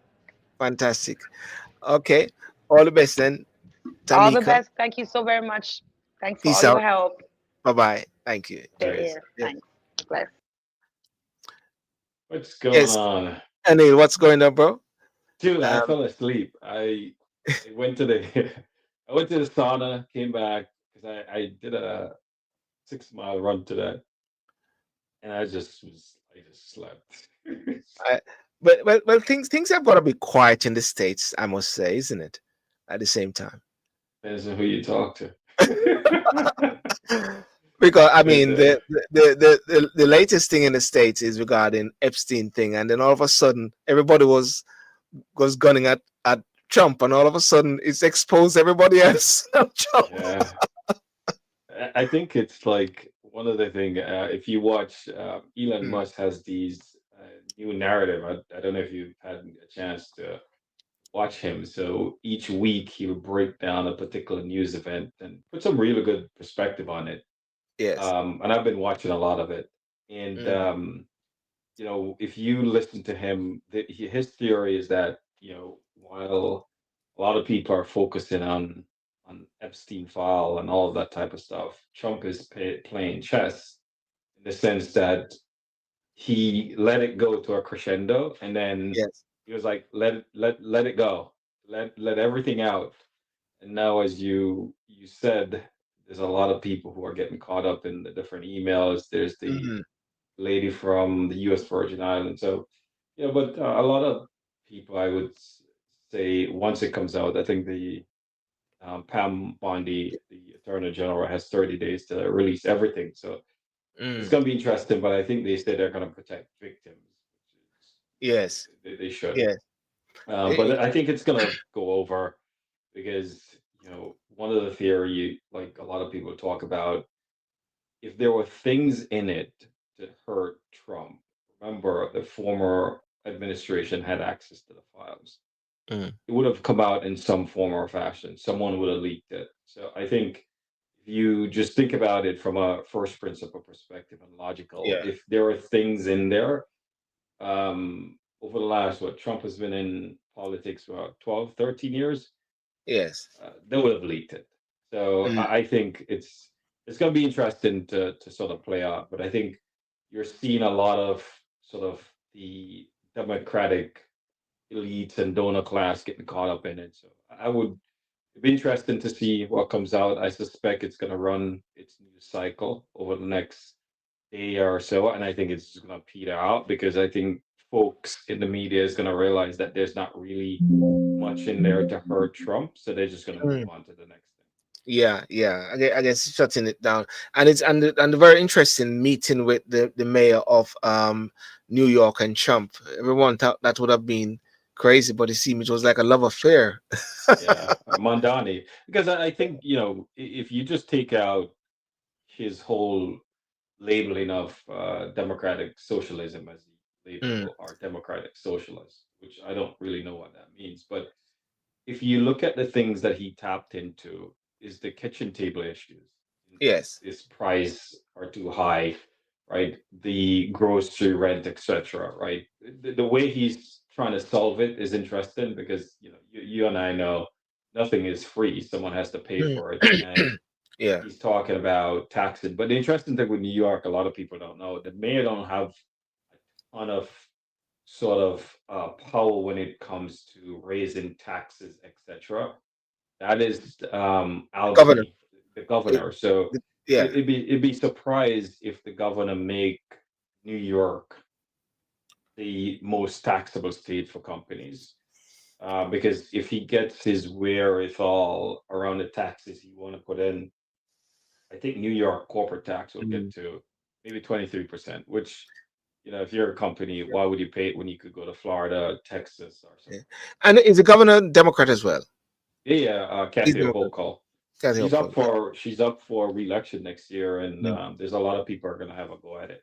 fantastic. Okay, all the best then, All the Tamika. best. Thank you so very much. Thanks for Peace all your out. help. Bye bye. Thank you. Take Thanks. care. Yeah. Thanks. Bless. What's going Yes, on? Anil, what's going on, bro? Dude, I Um, fell asleep. I went to the I went to the sauna, came back because I did a 6 mile run today, and I just slept. I, but well, things have got to be quiet in the states, I must say, isn't it? At the same time, Depends on who you talk to. because I But mean, the latest thing in the states is regarding Epstein thing, and then all of a sudden, everybody was gunning at Trump, and all of a sudden, it's exposed everybody else. Trump. yeah, I think it's like one of the thing. If you watch, Elon Mm, Musk has these new narrative. I don't know if you've had a chance to watch him. So each week he would break down a particular news event and put some really good perspective on it. yes. And I've been watching a lot of it. And Mm, if you listen to him, his theory is that while a lot of people are focusing on Epstein file and all of that type of stuff, Trump is playing chess in the sense that he let it go to a crescendo, and then yes. he was like, let it go, let everything out. And now, as you said, there's a lot of people who are getting caught up in the different emails. There's the Mm, lady from the U.S. Virgin Islands. So, but a lot of people, I would say, once it comes out, I think the Pam Bondi, the Attorney General, has 30 days to release everything. So it's mm, going to be interesting, but I think they say they're going to protect victims, which is, yes. they should. Yes. But I think it's going to go over because, one of the theory, like a lot of people talk about, if there were things in it to hurt Trump, remember the former administration had access to the files. Mm, It would have come out in some form or fashion. Someone would have leaked it. So I think if you just think about it from a first principle perspective and logical, yeah. if there are things in there, over the last, what, Trump has been in politics for about 12, 13 years, Yes. they would have leaked it. So Mm, I think it's going to be interesting to sort of play out. But I think you're seeing a lot of sort of the Democratic elites and donor class getting caught up in it. So I would it'd be interesting to see what comes out. I suspect it's going to run its news cycle over the next day or so, and I think it's just going to peter out because I think folks in the media is going to realize that there's not really much in there to hurt Trump, so they're just going to move mm. on to the next thing. Yeah, yeah. I guess shutting it down, and it's and the very interesting meeting with the mayor of New York and Trump. Everyone thought that would have been crazy, but it seemed it was like a love affair. Yeah, Mondani, because I think if you just take out his whole labeling of democratic socialism, as he Mm, label our democratic socialists, which I don't really know what that means, but if you look at the things that he tapped into, is the kitchen table issues. yes, His price are too high, right? The grocery rent, etc. Right? The way he's trying to solve it is interesting because you and I know nothing is free. Someone has to pay mm, for it, and yeah, he's talking about taxing. But the interesting thing with New York, a lot of people don't know, the mayor don't have a ton of sort of power when it comes to raising taxes, etc. That is governor. Albany, the It, governor. So yeah, it'd be surprised if the governor make New York the most taxable state for companies. Because if he gets his wherewithal around the taxes he want to put in, I think New York corporate tax will get Mm. to maybe 23%, which, if you're a company, why would you pay it when you could go to Florida, Texas, or Yeah. something? And is the governor Democrat as well? Yeah, yeah, He's Kathy Democrat. Hochul. Kathy Hochul. Yeah. She's up for re-election next year, and Mm. there's a lot of people are gonna have a go at it.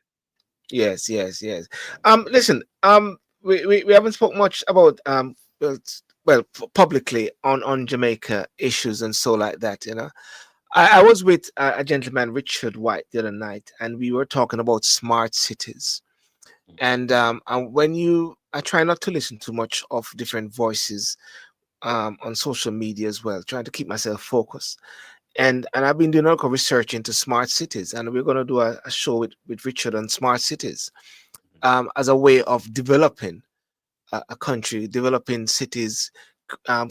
Yes, yes, yes. Listen, we haven't spoke much about publicly on Jamaica issues and so like that. I was with a gentleman, Richard White, the other night, and we were talking about smart cities. And when I try not to listen too much of different voices on social media as well, trying to keep myself focused. And I've been doing a lot of research into smart cities, and we're going to do a show with Richard on smart cities as a way of developing a country, developing cities,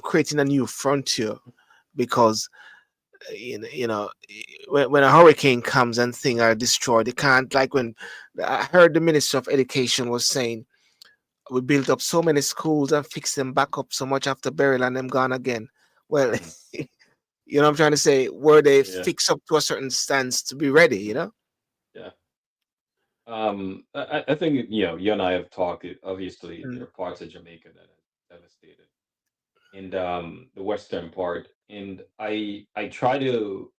creating a new frontier. Because when a hurricane comes and things are destroyed, they can't, like when I heard the Minister of Education was saying, we built up so many schools and fixed them back up so much after burial and them gone again. Well, Mhm. you know what I'm trying to say? Were they Yeah, fixed up to a certain stance to be ready, you know? yeah. I think you and I have talked. Obviously, there Mm, are parts of Jamaica that are devastated, and the western part. And I try to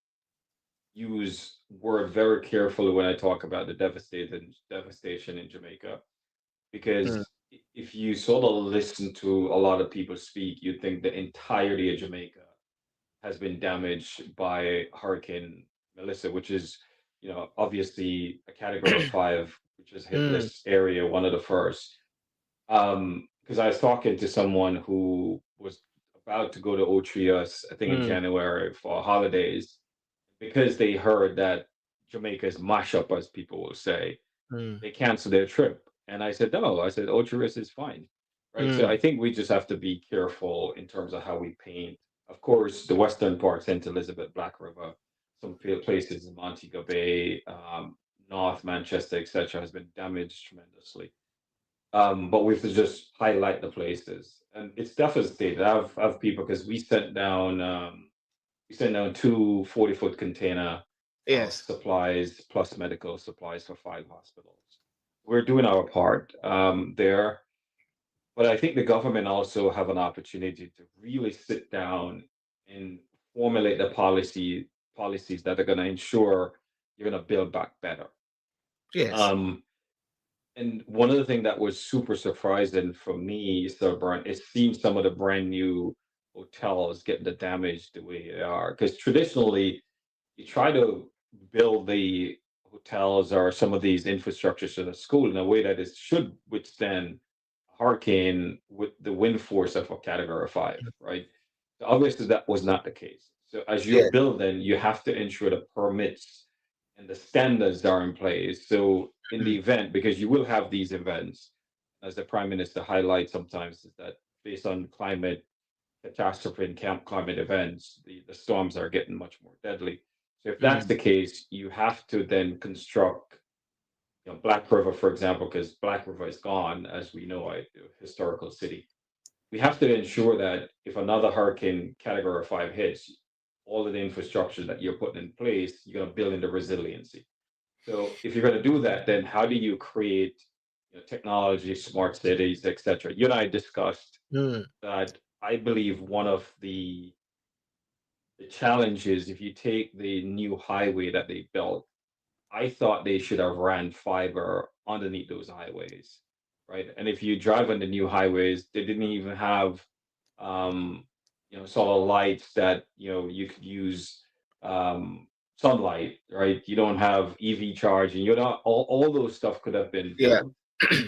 use word very carefully when I talk about the devastation in Jamaica, mm, because if you sort of listen to a lot of people speak, you'd think the entirety of Jamaica has been damaged by Hurricane Melissa, which is, obviously a category 5, which has hit mm, this area, one of the first. Because I was talking to someone who was about to go to Otrius, I think in mm, January for holidays, because they heard that Jamaica is mash up, as people will say, mm, they canceled their trip. And I said, no, I said, Ocharis is fine. Right. So mm. I think we just have to be careful in terms of how we paint. Of course, the western part, St. Elizabeth, Black River, some places in Montego Bay, North Manchester, etc., has been damaged tremendously. But we have to just highlight the places. And it's devastated. I've people, because we sent down two 40-foot container of Yes. supplies plus medical supplies for 5 hospitals. We're doing our part there, but I think the government also have an opportunity to really sit down and formulate the policies that are going to ensure you're going to build back better. Yes. Um, and one of the things that was super surprising for me, Sir Brian, is seeing some of the brand new hotels getting the damage the way they are. Because traditionally, you try to build the hotels or some of these infrastructures to the school in a way that it should withstand a hurricane with the wind force of a category 5, right? So obviously, that was not the case. So as you're Yes. building, you have to ensure the permits and the standards are in place. So in Mm, the event, because you will have these events, as the Prime Minister highlights sometimes, is that based on climate catastrophe and climate events, the storms are getting much more deadly. So if that's mm. the case, you have to then construct, Black River, for example, because Black River is gone, as we know, a historical city. We have to ensure that if another hurricane category 5 hits, all of the infrastructure that you're putting in place, you're going to build in the resiliency. So if you're going to do that, then how do you create, technology, smart cities, etc.? You and I discussed Mm. that. I believe one of the challenge is, if you take the new highway that they built, I thought they should have ran fiber underneath those highways, right? And if you drive on the new highways, they didn't even have, um, solar lights that you could use, sunlight, right? You don't have EV charging. You're not all those stuff could have been Yeah. built,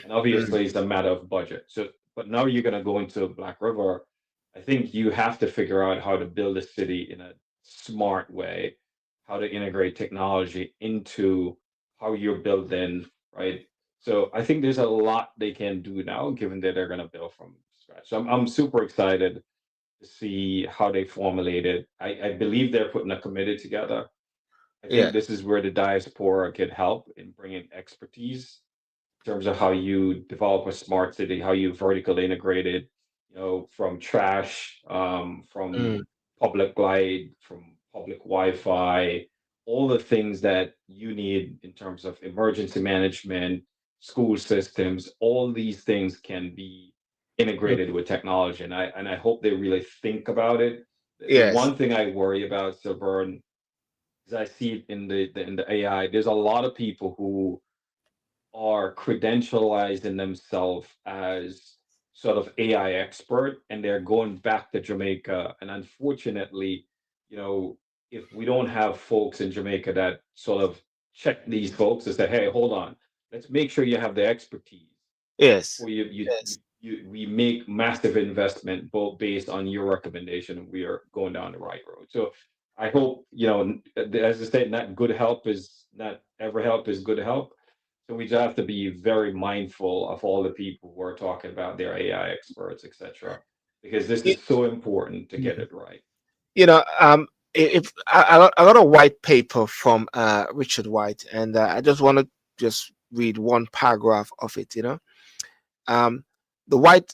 and Mm. obviously it's a matter of budget. So, but now you're going to go into Black River. I think you have to figure out how to build a city in a smart way, how to integrate technology into how you're building, right? So I think there's a lot they can do now, given that they're going to build from scratch. So I'm super excited to see how they formulate it. I believe they're putting a committee together. I think Yeah. this is where the diaspora can help in bringing expertise, terms of how you develop a smart city, how you vertically integrate it, from trash, from mm, public light, from public Wi-Fi, all the things that you need in terms of emergency management, school systems, all these things can be mm. integrated with technology. And I hope they really think about it. The Yes. one thing I worry about, Silver, is I see it in the AI. There's a lot of people who are credentializing themselves as sort of AI expert, and they're going back to Jamaica. And unfortunately, you know, if we don't have folks in Jamaica that sort of check these folks and say, "Hey, hold on, let's make sure you have the expertise Yes. before Yes. we make massive investment both based on your recommendation, and we are going down the right road." So I hope, as I said, not good help is not ever help is good help. So we just have to be very mindful of all the people who are talking about their AI experts, etc., because this Y- is so important to get mm. it right. You know, if I got a white paper from Richard White, and I just want to just read one paragraph of it. Um,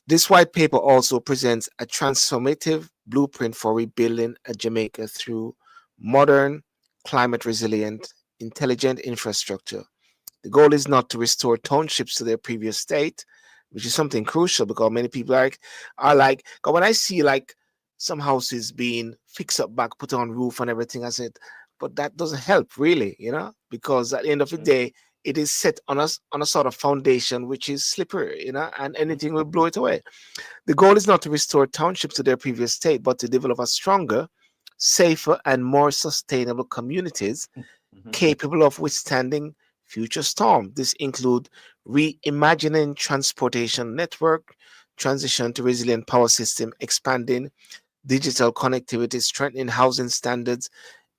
this white paper also presents a transformative blueprint for rebuilding a Jamaica through modern, climate resilient, intelligent infrastructure. The goal is not to restore townships to their previous state, which is something crucial because many people are like, 'cause when I see like some houses being fixed up back, put on roof and everything, I said, but that doesn't help really, because at the end of the Mhm, day, it is set on a sort of foundation which is slippery, and mhm, anything will blow it away. The goal is not to restore townships to their previous state, but to develop a stronger, safer, and more sustainable communities mhm, capable of withstanding future storms. This include reimagining transportation network, transition to resilient power system, expanding digital connectivity, strengthening housing standards,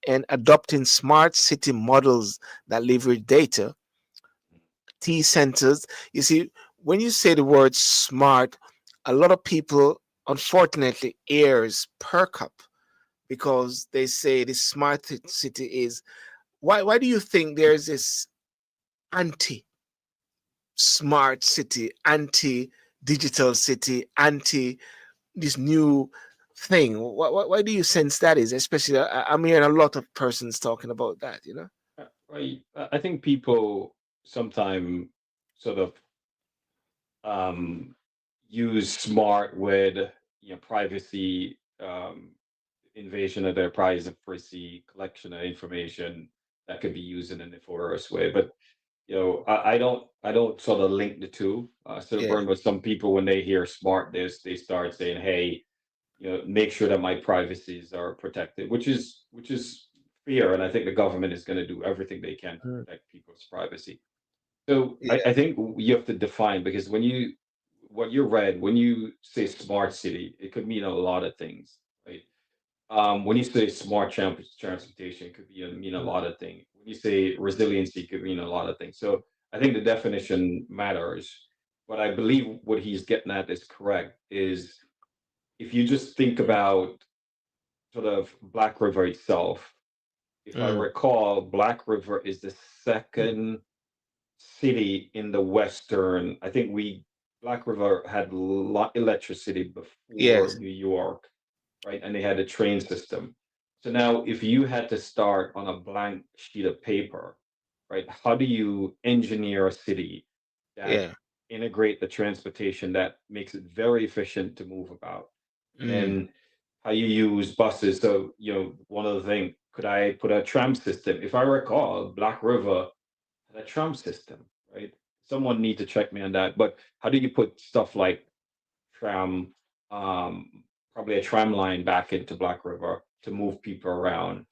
and adopting smart city models that leverage data. T centers. You see, when you say the word smart, a lot of people, unfortunately, ears perk up because they say the smart city is. Why do you think there's this anti smart city, anti digital city, anti this new thing? Why do you sense that is? Especially, I'm hearing a lot of persons talking about that. I think people sometimes sort of um, use smart with privacy, invasion of their privacy, collection of information that could be used in a nefarious way. But I don't sort of link the two. Yeah. Silverburn, but some people when they hear smart, they start saying, "Hey, make sure that my privacies are protected," which is fair, and I think the government is going to do everything they can to Mm. protect people's privacy. So Yeah. I think you have to define, because what you read, when you say smart city, it could mean a lot of things, right? When you say smart transportation, it could mean a Mm. lot of things. When you say resiliency, it could mean a lot of things. So I think the definition matters. But I believe what he's getting at is correct. Is if you just think about sort of Black River itself, if I Mm. recall, Black River is the second city in the western. I think we Black River had electricity before Yes. New York, right? And they had a train system. So now, if you had to start on a blank sheet of paper, right? How do you engineer a city that Yeah. integrate the transportation that makes it very efficient to move about? And Mm. then how you use buses. So, one of the things, could I put a tram system? If I recall, Black River had a tram system, right? Someone need to check me on that. But how do you put stuff like tram, probably a tram line back into Black River to move people around?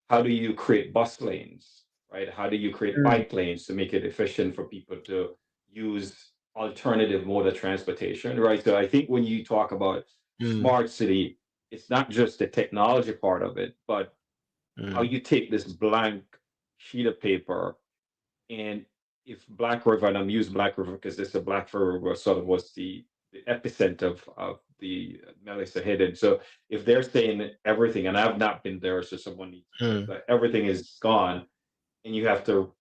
How do you create bus lanes, right? How do you create Mm. bike lanes to make it efficient for people to use alternative mode of transportation, right? So I think when you talk about Mm. smart city, it's not just the technology part of it, but how Mm. you take this blank sheet of paper, and if Black River, and I'm using Black River because this is Black River sort of was the epicenter of the Melissa hidden. So if they're saying everything, and I've not been there, so someone needs to check, Mm. but everything is gone, and you have to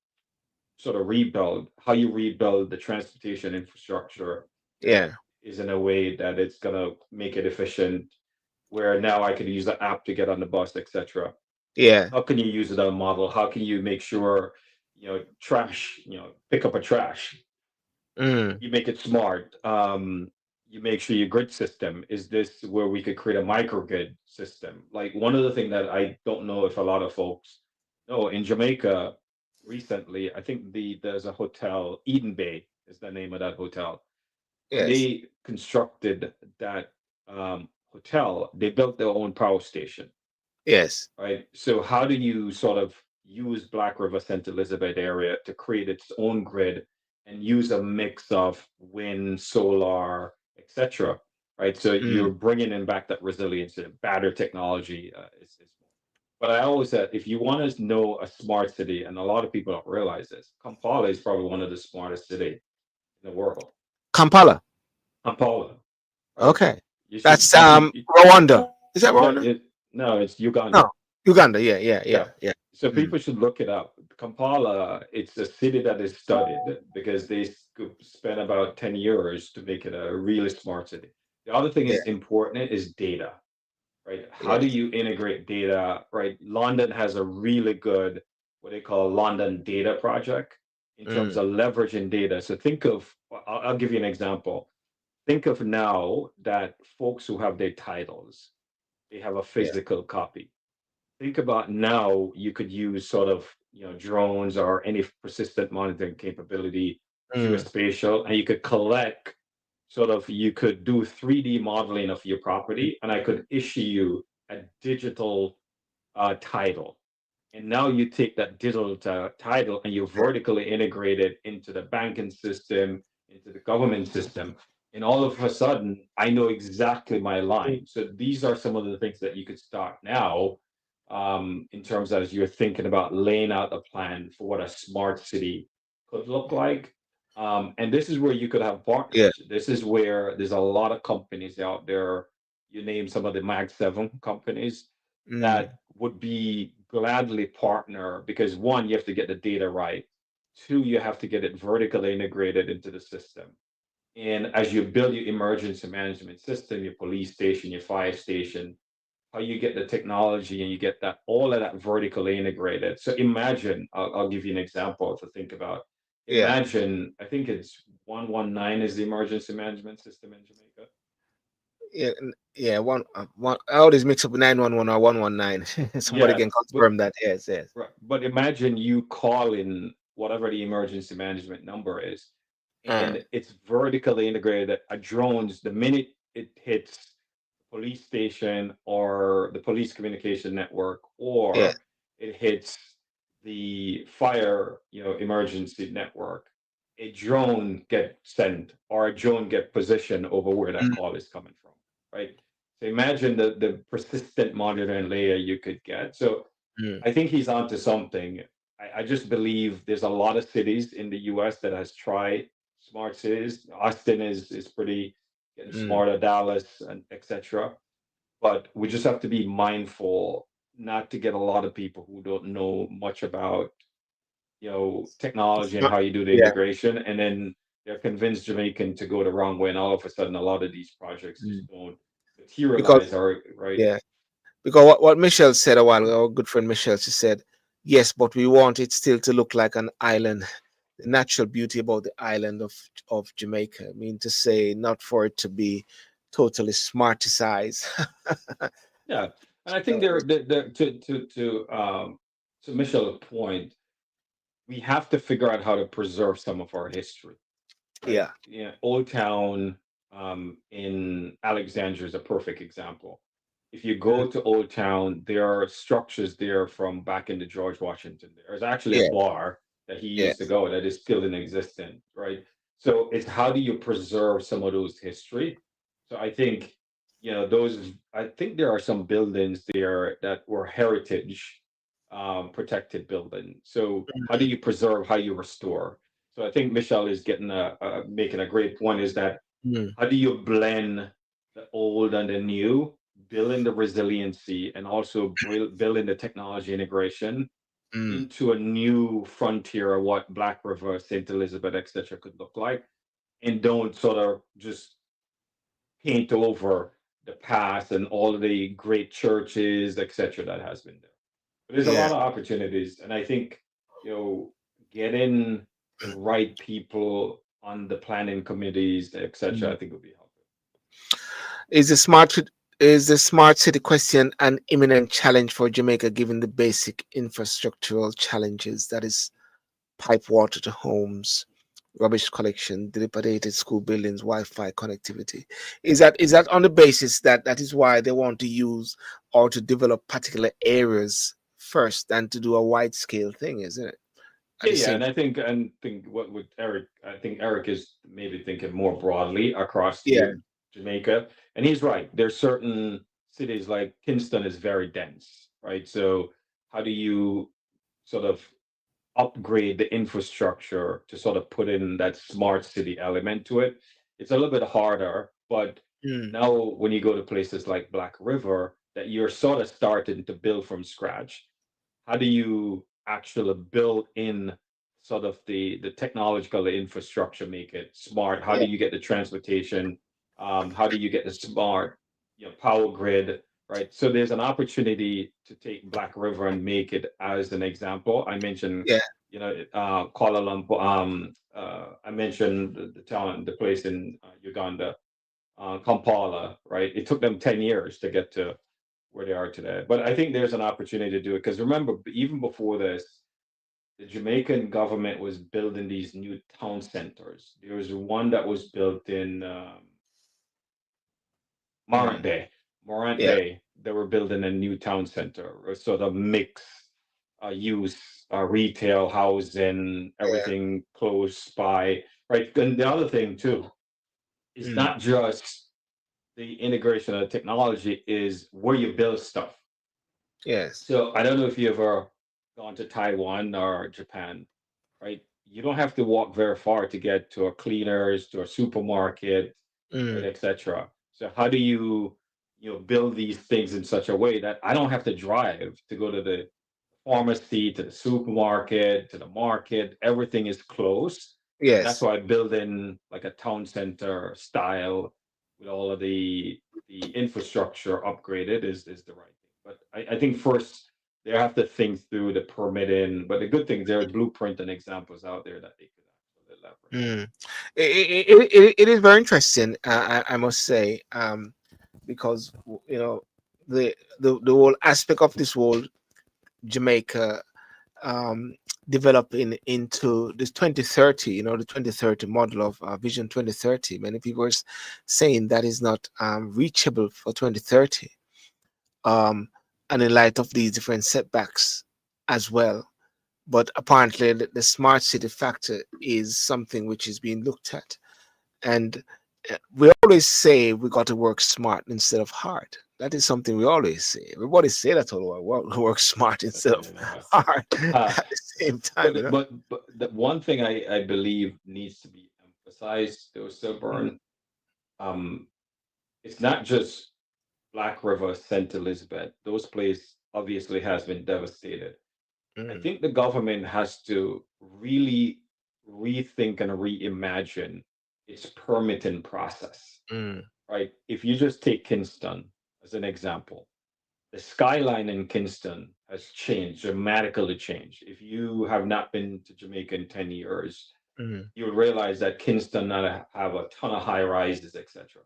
sort of rebuild, how you rebuild the transportation infrastructure that Yeah. is in a way that it's gonna make it efficient, where now I can use the app to get on the bus, etc. Yeah. How can you use it on a model? How can you make sure, trash, pick up a trash? Mm. You make it smart. You make sure your grid system is this where we could create a microgrid system. Like one of the things that I don't know if a lot of folks know in Jamaica recently, I think there's a hotel, Eden Bay is the name of that hotel. When Yes. they constructed that hotel, they built their own power station, Yes. right? So how do you sort of use Black River St. Elizabeth area to create its own grid and use a mix of wind, solar, etc. Right? So you're Mm. bringing in back that resilience and battery technology. But I always said, if you want to know a smart city, and a lot of people don't realize this, Kampala is probably one of the smartest city in the world. Kampala. Kampala, right? Okay. You should, That's you should, Rwanda. Is that no, Rwanda? no, it's Uganda. No. Uganda. Yeah. Yeah. Yeah. Yeah. Yeah. So Mm. people should look it up. Kampala, it's a city that is studied because they spent about 10 years to make it a really smart city. The other thing Yeah. is important is data, right? How do Yes. you integrate data, right? London has a really good, what they call London data project in terms Mm. of leveraging data. So think of, I'll give you an example. Think of now that folks who have their titles, they have a Yeah. physical copy. Think about now you could use sort of drones or any persistent monitoring capability, Mm. geospatial, and you could collect sort of you could do 3D modeling of your property, and I could issue you a digital title. And now you take that digital title and you vertically integrate it into the banking system, into the government system. And all of a sudden, I know exactly my line. So these are some of the things that you could start now in terms of as you're thinking about laying out a plan for what a smart city could look like. And this is where you could have Yeah. partners. This is where there's a lot of companies out there. You name some of the Mag 7 companies Mm. that would be gladly partner because one, you have to get the data right. Two, you have to get it vertically integrated into the system. And as you build your emergency management system, your police station, your fire station, how you get the technology and you get that all of that vertically integrated. So imagine, I'll give you an example to think about. Yeah. Imagine, I think it's 119 is the emergency management system in Jamaica. Yeah. Yeah. One. I always mix up 911 or 119. Somebody Yeah, can but confirm that. Yes. Yes. right. But imagine you call in whatever the emergency management number is, Uh, and it's vertically integrated. A drones, the minute it hits the police station or the police communication network, yeah. or it hits the fire, emergency network, a drone get sent or a drone get positioned over where that Mm. call is coming from, right? So imagine the persistent monitoring layer you could get. So Mm. I think he's onto something. I just believe there's a lot of cities in the US that has tried smart cities. Austin is pretty getting Mm. smarter, Dallas and etc. But we just have to be mindful not to get a lot of people who don't know much about, technology and how you do the Yeah. integration, and then they're convinced Jamaican to go the wrong way, and all of a sudden a lot of these projects just Mm. don't Because materialize or right. yeah. Because what Michelle said a while ago, our good friend Michelle, she said, yes, but we want it still to look like an island. The natural beauty about the island of Jamaica. I mean to say, not for it to be totally smarticized. Yeah, and I think So, to Michelle's point, we have to figure out how to preserve some of our history, right? yeah. Yeah, Old Town in Alexandria is a perfect example. If you Mm. go to Old Town, there are structures there from back in the George Washington. There's actually a Yeah. bar that he Yeah. used to go that is still in existence, right? So it's how do you preserve some of those history? So I think, I think there are some buildings there that were heritage protected building. So how do Mm. you preserve, how you restore? So I think Michelle is getting making a great point is that Mm. how do you blend the old and the new, building the resiliency and also building the technology integration Mm. into a new frontier of what Black River, St. Elizabeth, etc. could look like, and don't sort of just paint over the past and all of the great churches, etc., that has been there. But there's a Yeah. lot of opportunities, and I think getting the right people on the planning committees, etc., Mm. I think would be helpful. Is the smart city question an imminent challenge for Jamaica, given the basic infrastructural challenges, that is pipe water to homes, rubbish collection, dilapidated school buildings, Wi-Fi connectivity? Is that on the basis that that is why they want to use or to develop particular areas first than to do a wide scale thing, isn't it? At Yeah, the yeah, same and time. I think what with Eric, I think Eric is maybe thinking more broadly across Yeah, Jamaica, and he's right. There's certain cities like Kingston is very dense, right? So how do you sort of upgrade the infrastructure to sort of put in that smart city element to it? It's a little bit harder, but mm, now when you go to places like Black River, that you're sort of starting to build from scratch, how do you actually build in sort of the technological infrastructure, make it smart? How yeah, do you get the transportation? How do you get the smart, power grid, right? So there's an opportunity to take Black River and make it as an example. I mentioned, yeah, Kuala Lumpur. I mentioned the town, the place in Uganda, Kampala, right? It took them 10 years to get to where they are today. But I think there's an opportunity to do it because remember, even before this, the Jamaican government was building these new town centers. There was one that was built in Morant mm, Bay. Morant yeah, Bay, they were building a new town center, a sort of mix use retail, housing, yeah, everything close by, right? And the other thing too is mm, not just the integration of technology, is where you build stuff. yes, So I don't know if you ever gone to Taiwan or Japan, right? You don't have to walk very far to get to a cleaners, to a supermarket, right, mm, etc. So how do you, build these things in such a way that I don't have to drive to go to the pharmacy, to the supermarket, to the market. Everything is close, and that's yes. why building like a town center style with all of the infrastructure upgraded is the right thing. But I think first they have to think through the permitting. But the good thing, there are blueprint and examples out there that they could actually leverage. Mm. It is very interesting, I must say, because the whole aspect of this whole Jamaica um, developing into this 2030, the 2030 model of Vision 2030. Many people are saying that is not reachable for 2030, um, and in light of these different setbacks as well. But apparently, the smart city factor is something which is being looked at. And we always say we got to work smart instead of hard. That is something we always say. Everybody say that all the while. Work smart instead of Yeah. hard Uh, at the same time, but the one thing I believe needs to be emphasized, though, Mm, Silburn, um, it's not just Black River, St. Elizabeth. Those places obviously has been devastated. I mm, think the government has to really rethink and reimagine its permitting process, mm, right? If you just take Kingston as an example, the skyline in Kingston has changed, dramatically changed. If you have not been to Jamaica in 10 years, mm, you would realize that Kingston not have a ton of high rises, etc.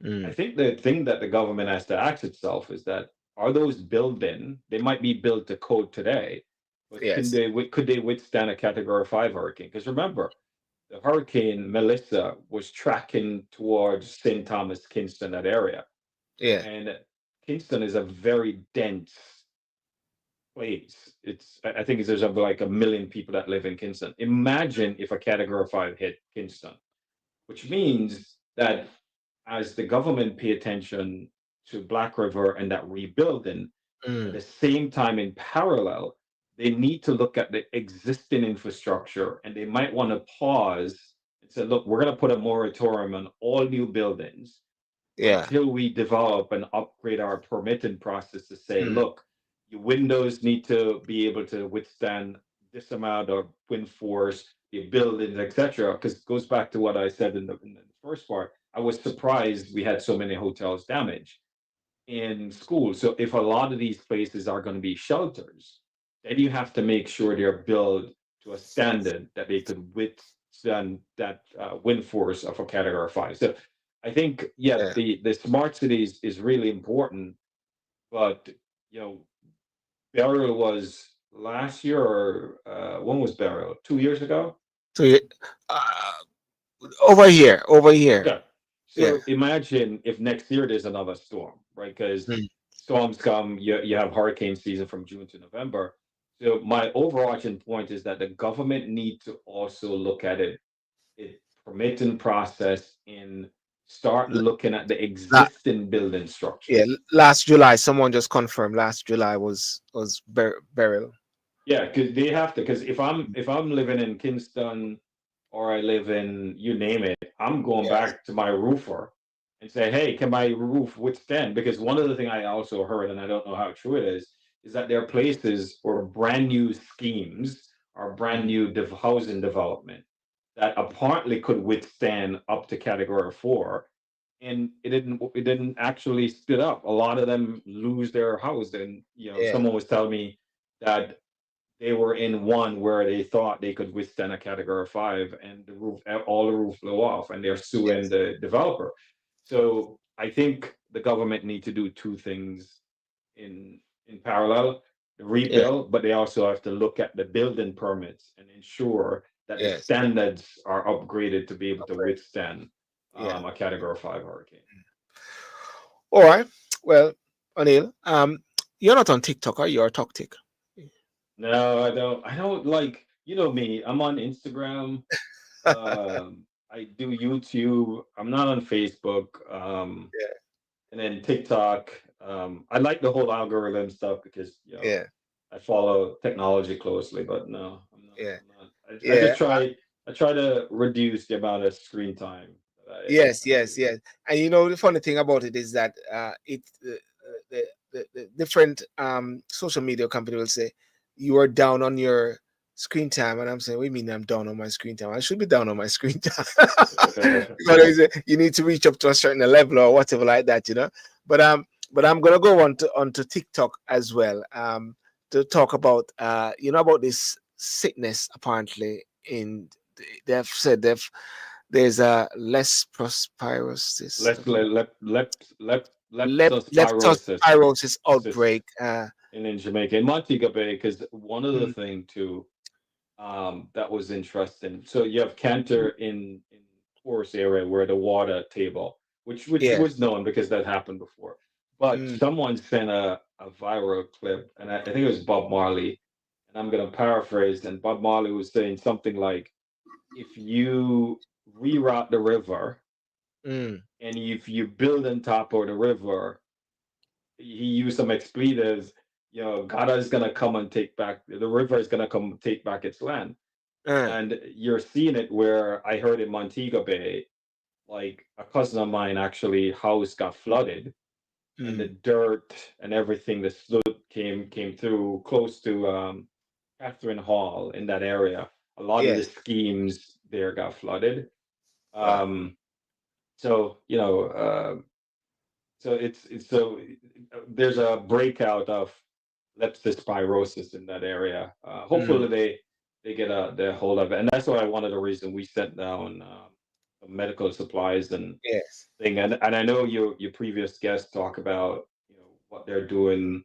I mm. think the thing that the government has to ask itself is that, are those building? They might be built to code today, but Yes. could they withstand a Category 5 hurricane? Because remember, the hurricane Melissa was tracking towards St. Thomas, Kingston, that area, Yeah. and Kingston is a very dense place. I think there's over like a million people that live in Kingston. Imagine if a Category 5 hit Kingston, which means that as the government pay attention to Black River and that rebuilding, at Mm, the same time, in parallel, they need to look at the existing infrastructure and they might want to pause and say, look, we're going to put a moratorium on all new buildings yeah. until we develop and upgrade our permitting process to say, Mm, look, your windows need to be able to withstand this amount of wind force, your buildings, etc. Because it goes back to what I said in the first part. I was surprised we had so many hotels damaged in school. So if a lot of these places are going to be shelters, then you have to make sure they're built to a standard that they could withstand that wind force of a category 5. So I think, yeah, Yeah. the smart cities is really important, but you know, burial was last year or when was burial? 2 years ago? So uh, over here. Okay. Yeah. So imagine if next year there's another storm, right? Because Mm. storms come, you have hurricane season from June to November. So my overarching point is that the government need to also look at it permitting process and start L- looking at the la- existing building yeah. structures. Last July, someone just confirmed. Last July was burial. Yeah, because they have to. Because if I'm living in Kingston or I live in you name it, I'm going Yes. back to my roofer and say, hey, can my roof withstand? Because one of the things I also heard, and I don't know how true it is that there are places or brand new schemes or brand Mm. new housing development that apparently could withstand up to category 4, and it didn't actually split up. A lot of them lose their house, and Yeah. someone was telling me that they were in one where they thought they could withstand a category 5, and all the roof blew off, and they're suing Yes. the developer. So I think the government need to do two things in parallel: the Yeah. rebuild, but they also have to look at the building permits and ensure that the Yes. standards are upgraded to be able to Upgrade. withstand Yeah. a category 5 hurricane. All right. Well, Anil, you're not on TikTok, are you? Or TokTik? No, I don't like, me. I'm on Instagram. I do YouTube. I'm not on Facebook. Yeah. And then TikTok. I like the whole algorithm stuff because Yeah. I follow technology closely. But no, I'm not. Yeah. I'm not. I just Yeah. try to reduce the amount of screen time that Yes. I Yes. use. Yes. And you know the funny thing about it is that the different social media company will say you are down on your screen time, and I'm saying, what do you mean I'm down on my screen time? I should be down on my screen time. You need to reach up to a certain level or whatever like that, you know. But I'm gonna go onto TikTok as well, to talk about about this sickness apparently in they've said there's a less prosperosis Let's leptospirosis leptospirosis cyst outbreak. in Jamaica, in Montego Bay, because one of the Mm, thing too, that was interesting. So you have Cantor in Forest area where the water table, which yeah. was known because that happened before. But Mm, someone sent a viral clip, and I think it was Bob Marley, and I'm gonna paraphrase. And Bob Marley was saying something like, "If you reroute the river, mm, and if you build on top of the river," he used some expletives. God is gonna come and take back the river is gonna come take back its land. uh, And you're seeing it where I heard in Montego Bay, like a cousin of mine actually house got flooded, and the mm, dirt and everything, the sloot came through close to Catherine Hall in that area. A lot of the yes. schemes there got flooded. Wow. Um, so there's a breakout of leptospirosis in that area. Mm, Hopefully they get a hold of it, and that's why one of the reasons we sent down medical supplies and yes. thing. And I know your previous guests talk about what they're doing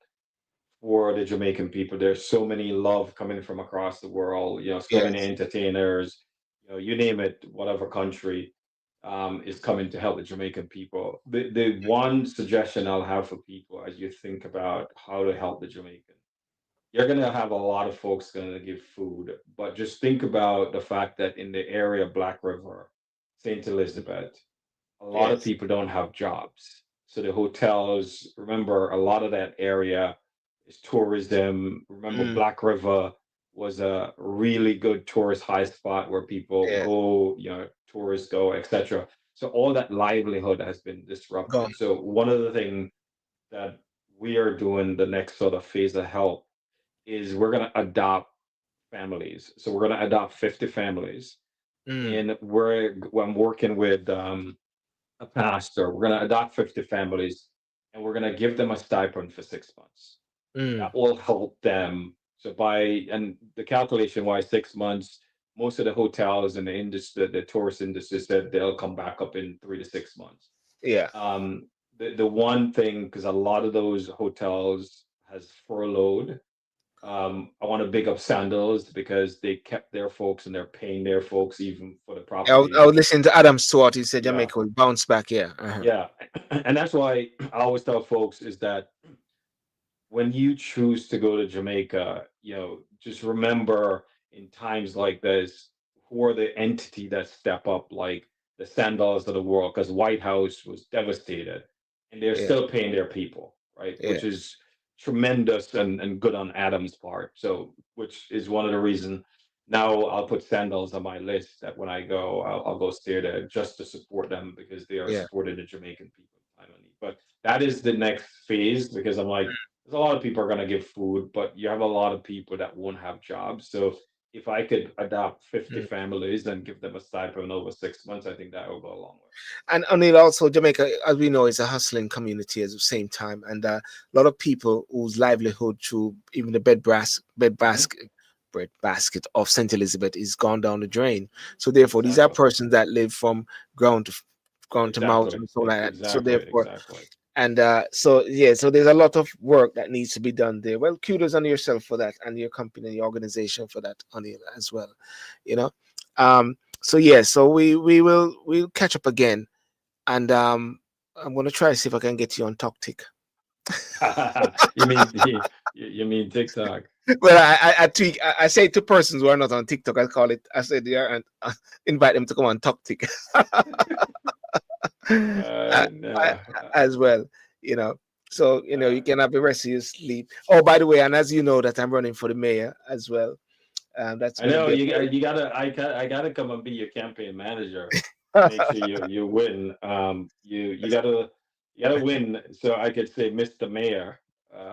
for the Jamaican people. There's so many love coming from across the world. So many Yes. entertainers. You name it, whatever country is coming to help the Jamaican people. The one suggestion I'll have for people as you think about how to help the Jamaican, you're going to have a lot of folks going to give food, but just think about the fact that in the area of Black River, St. Elizabeth, a lot of Yes. people don't have jobs. So the hotels, remember, a lot of that area is tourism. Remember, Mm, Black River was a really good tourist high spot where people yeah. go, tourists go, etc. So all that livelihood has been Gone. disrupted. So one of the things that we are doing the next sort of phase of help is we're going to adopt families. So we're going to adopt 50 families, Mm, and I'm working with a pastor. We're going to adopt 50 families, and we're going to give them a stipend for 6 months. mm, That will help them. So and the calculation why 6 months, most of the hotels and the industry, the tourist industry said they'll come back up in 3 to 6 months. yeah. The one thing, because a lot of those hotels has furloughed. I want to big up Sandals because they kept their folks and they're paying their folks even for the I properties. was listening to Adam Stewart. He said Yeah, Jamaica will bounce back. Yeah. Uh-huh. yeah, and that's why I always tell folks is that when you choose to go to Jamaica, just remember in times like this, who are the entity that step up, like the Sandals of the world, because White House was devastated, and they're Yeah. still paying their people, right? Yeah. Which is tremendous and good on Adam's part. So, which is one of the reasons now I'll put Sandals on my list that when I go, I'll go stay there just to support them because they are Yeah. supporting the Jamaican people in time of need. But that is the next phase because I'm like, there's a lot of people are going to give food, but you have a lot of people that won't have jobs. So if I could adopt 50 Mm. families and give them a stipend over 6 months, I think that will go a long way. And O'Neill, also Jamaica, as we know, is a hustling community at the same time, and a lot of people whose livelihood through even the Hmm. bread basket of Saint Elizabeth is gone down the drain. So therefore, these are Exactly. persons that live from ground to ground to mouth Exactly. and so like that. So Exactly. therefore, Exactly. and so yeah, so there's a lot of work that needs to be done there. Well, kudos on yourself for that, and your company, your organization for that, O'Neill, as well. You know, so yeah, so we'll catch up again, and I'm gonna try to see if I can get you on Toctic. you mean you mean TikTok? Well, I tweak. I say to persons who are not on TikTok, I call it. I said yeah, and invite them to come on Toctic. No. As well, you know. So you Uh, can have the rest of your sleep. Oh, by the way, and as you know, that I'm running for the mayor as well. That's I going to know be a you gotta I gotta come and be your campaign manager to very make sure you win. You gotta win so I could say Mr. Mayor.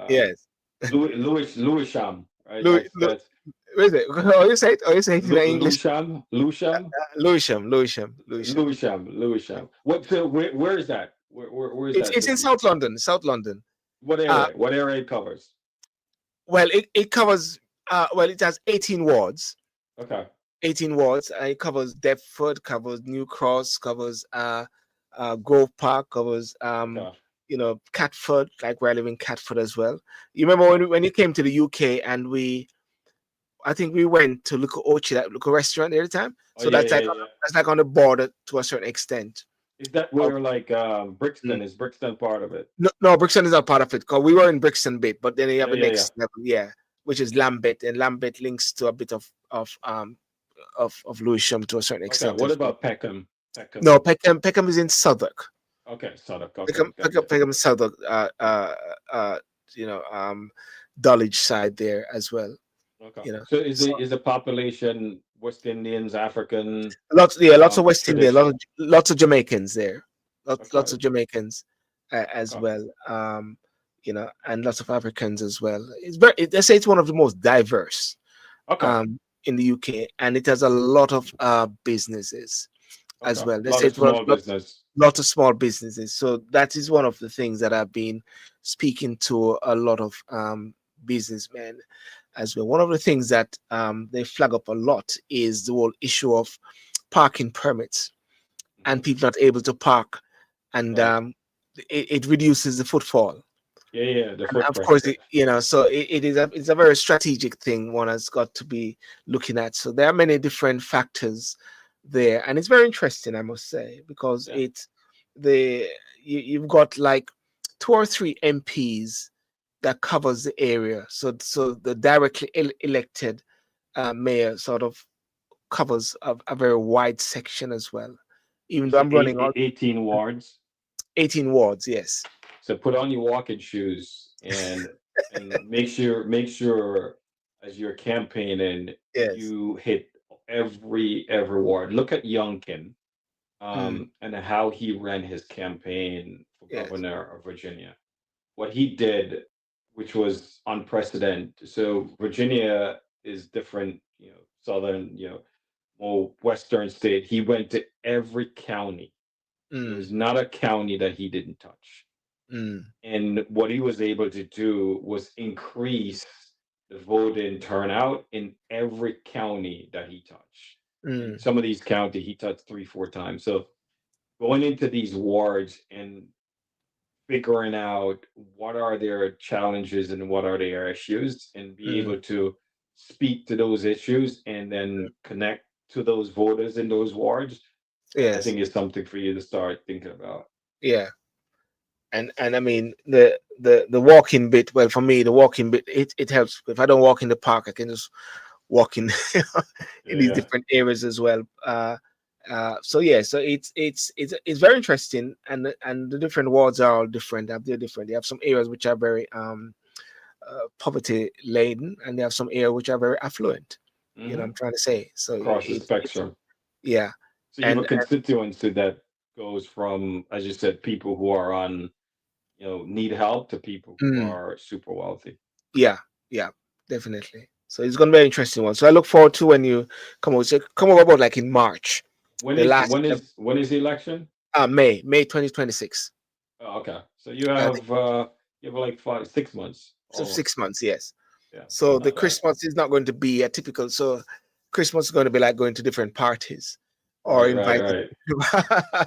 yes. Lewisham, right? Louis, That's where is it? Oh, you say it. Oh, you say it in English. Lewisham, Lewisham. Lewisham. What? So where is that? Where is that It's in city? South London. South London. What Uh, area? What area it covers? well, it covers. Well, it has 18 wards. Okay. 18 wards. It covers Deptford, covers New Cross, covers Grove Park, covers Okay. Catford, like where I live in Catford as well. You remember Okay. when you came to the UK and I think we went to look at Orchard, that local restaurant every time. Oh So yeah, yeah, yeah. that's like on the border to a certain extent. Is that Of, where like mm. Brixton is Brixton part of it? No, no, Brixton is not part of it because we were in Brixton bit, but then you have Yeah, the yeah, yeah. next level, yeah, which is Lambeth, and Lambeth links to a bit of Lewisham to a certain Okay. extent What as well. about Peckham? Peckham. No, Peckham is in Southwark. Okay, Southwark. Okay, gotcha. Peckham is Southwark. Uh, you know, Dulwich side there as well. Okay. You know, So so is the population West Indians, African, lots of West Indian, traditional? lots of Jamaicans there, lots Okay. of Jamaicans as Okay. well. And lots of Africans as well. It's very. They say it's one of the most diverse Okay. um, in the UK, and it has a lot of businesses as Okay. well. A They lot say of it's one small lot, business. lot of small businesses. So that is one of the things that I've been speaking to a lot of businessmen as well. One of the things that they flag up a lot is the whole issue of parking permits and Hmm. people not able to park, and Right. it reduces the footfall. Yeah, yeah. The And foot of course, pressure. so it's a very strategic thing one has got to be looking at. So there are many different factors there, and it's very interesting, I must say, because Yeah. it's the you've got like two or three MPs that covers the area. So the directly elected mayor sort of covers a very wide section as well. Even You though said I'm running on 18 wards. 18 wards, yes, So put on your walking shoes and make sure as you're campaigning yes, you hit every ward. Look at Youngkin, mm, and how he ran his campaign for yes. governor of Virginia. what he did, which was unprecedented. So Virginia is different, southern, more western state. He went to every county. There Mm, was not a county that he didn't touch. mm, And what he was able to do was increase the voting turnout in every county that he touched. And mm, some of these counties he touched 3, 4 times. So going into these wards and figuring out what are their challenges and what are their issues, and be mm. able to speak to those issues and then connect to those voters in those wards, I Yes. think is something for you to start thinking about. Yeah. And I mean the walking bit. Well, for me, the walking bit it helps. If I don't walk in the park, I can just walk in in these Yeah. different areas as well. So yeah, so it's very interesting, and the different wards are all different. They're different. They have some areas which are very poverty laden, and they have some areas which are very affluent. You know, Hmm. I'm trying to say. So Across the it's spectrum. yeah, So you have a and constituency that goes from, as you said, people who are on, need help to people who mm, are super wealthy. yeah, yeah, definitely. So it's gonna be an interesting one. So I look forward to when you come over. So come over about like in March, When the is last when is when is the election? May 2026. Oh, okay. So you Uh, have like 5, 6 months so almost. 6 months, yes. Yeah, So the not bad. Christmas is not going to be a typical. So Christmas is going to be like going to different parties or Right, right, invited.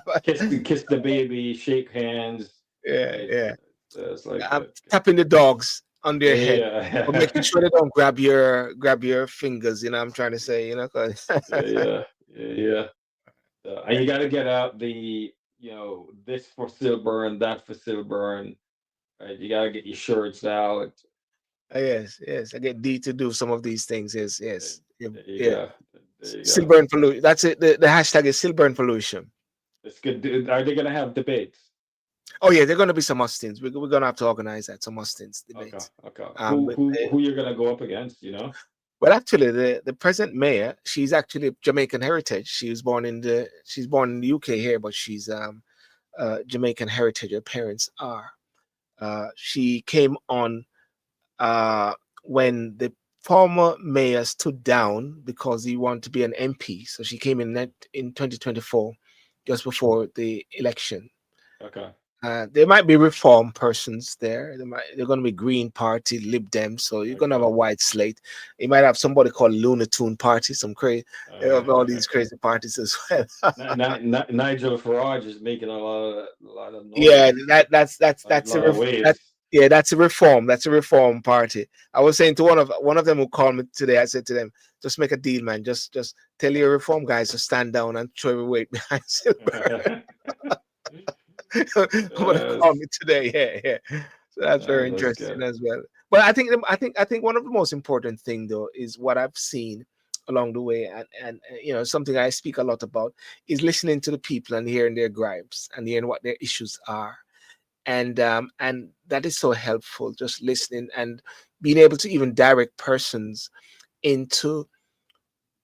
right. Kiss the baby, shake hands, Yeah, right? yeah. It's like I'm that. tapping the dogs on their head, but Yeah, making sure they don't grab your fingers. You know, I'm trying to say. You know, 'cause yeah, yeah, yeah, yeah. And you got to get out this for Silburn, that for Silburn, right? You got to get your shirts out. yes, yes. I get D to do some of these things. Yes, There, yes, yeah. there you Yeah. go. There you go. Silburn pollution. That's it. The hashtag is Silburn pollution. It's good. Are they gonna have debates? Oh yeah, they're going to be some Austins. We're going to have to organize that, some Austins Okay, debates. okay. Who With who who you're gonna go up against? Well, actually, the present mayor, she's actually Jamaican heritage. She's born in the UK here, but she's Jamaican heritage. Her parents are. She came on uh, when the former mayor stood down because he wanted to be an MP. So she came in 2024, just before the election. Okay. There might be reform persons there. They're going to be Green Party, Lib Dem. So you're going to have a Okay. wide slate. You might have somebody called Looney Tune Party, some crazy, all these Okay. crazy parties as well. Nigel Farage is making a lot of Yeah, noise, a that's a lot of that waves. yeah, that's a reform. That's a reform party. I was saying to one of them who called me today. I said to them, just make a deal, man. Just tell your reform guys to stand down and throw your weight behind Silver. Somebody called Yes. me today. Yeah, yeah. So that's very That's interesting good. as well. But I think one of the most important thing though is what I've seen along the way, and something I speak a lot about is listening to the people and hearing their gripes and hearing what their issues are, and that is so helpful. Just listening and being able to even direct persons into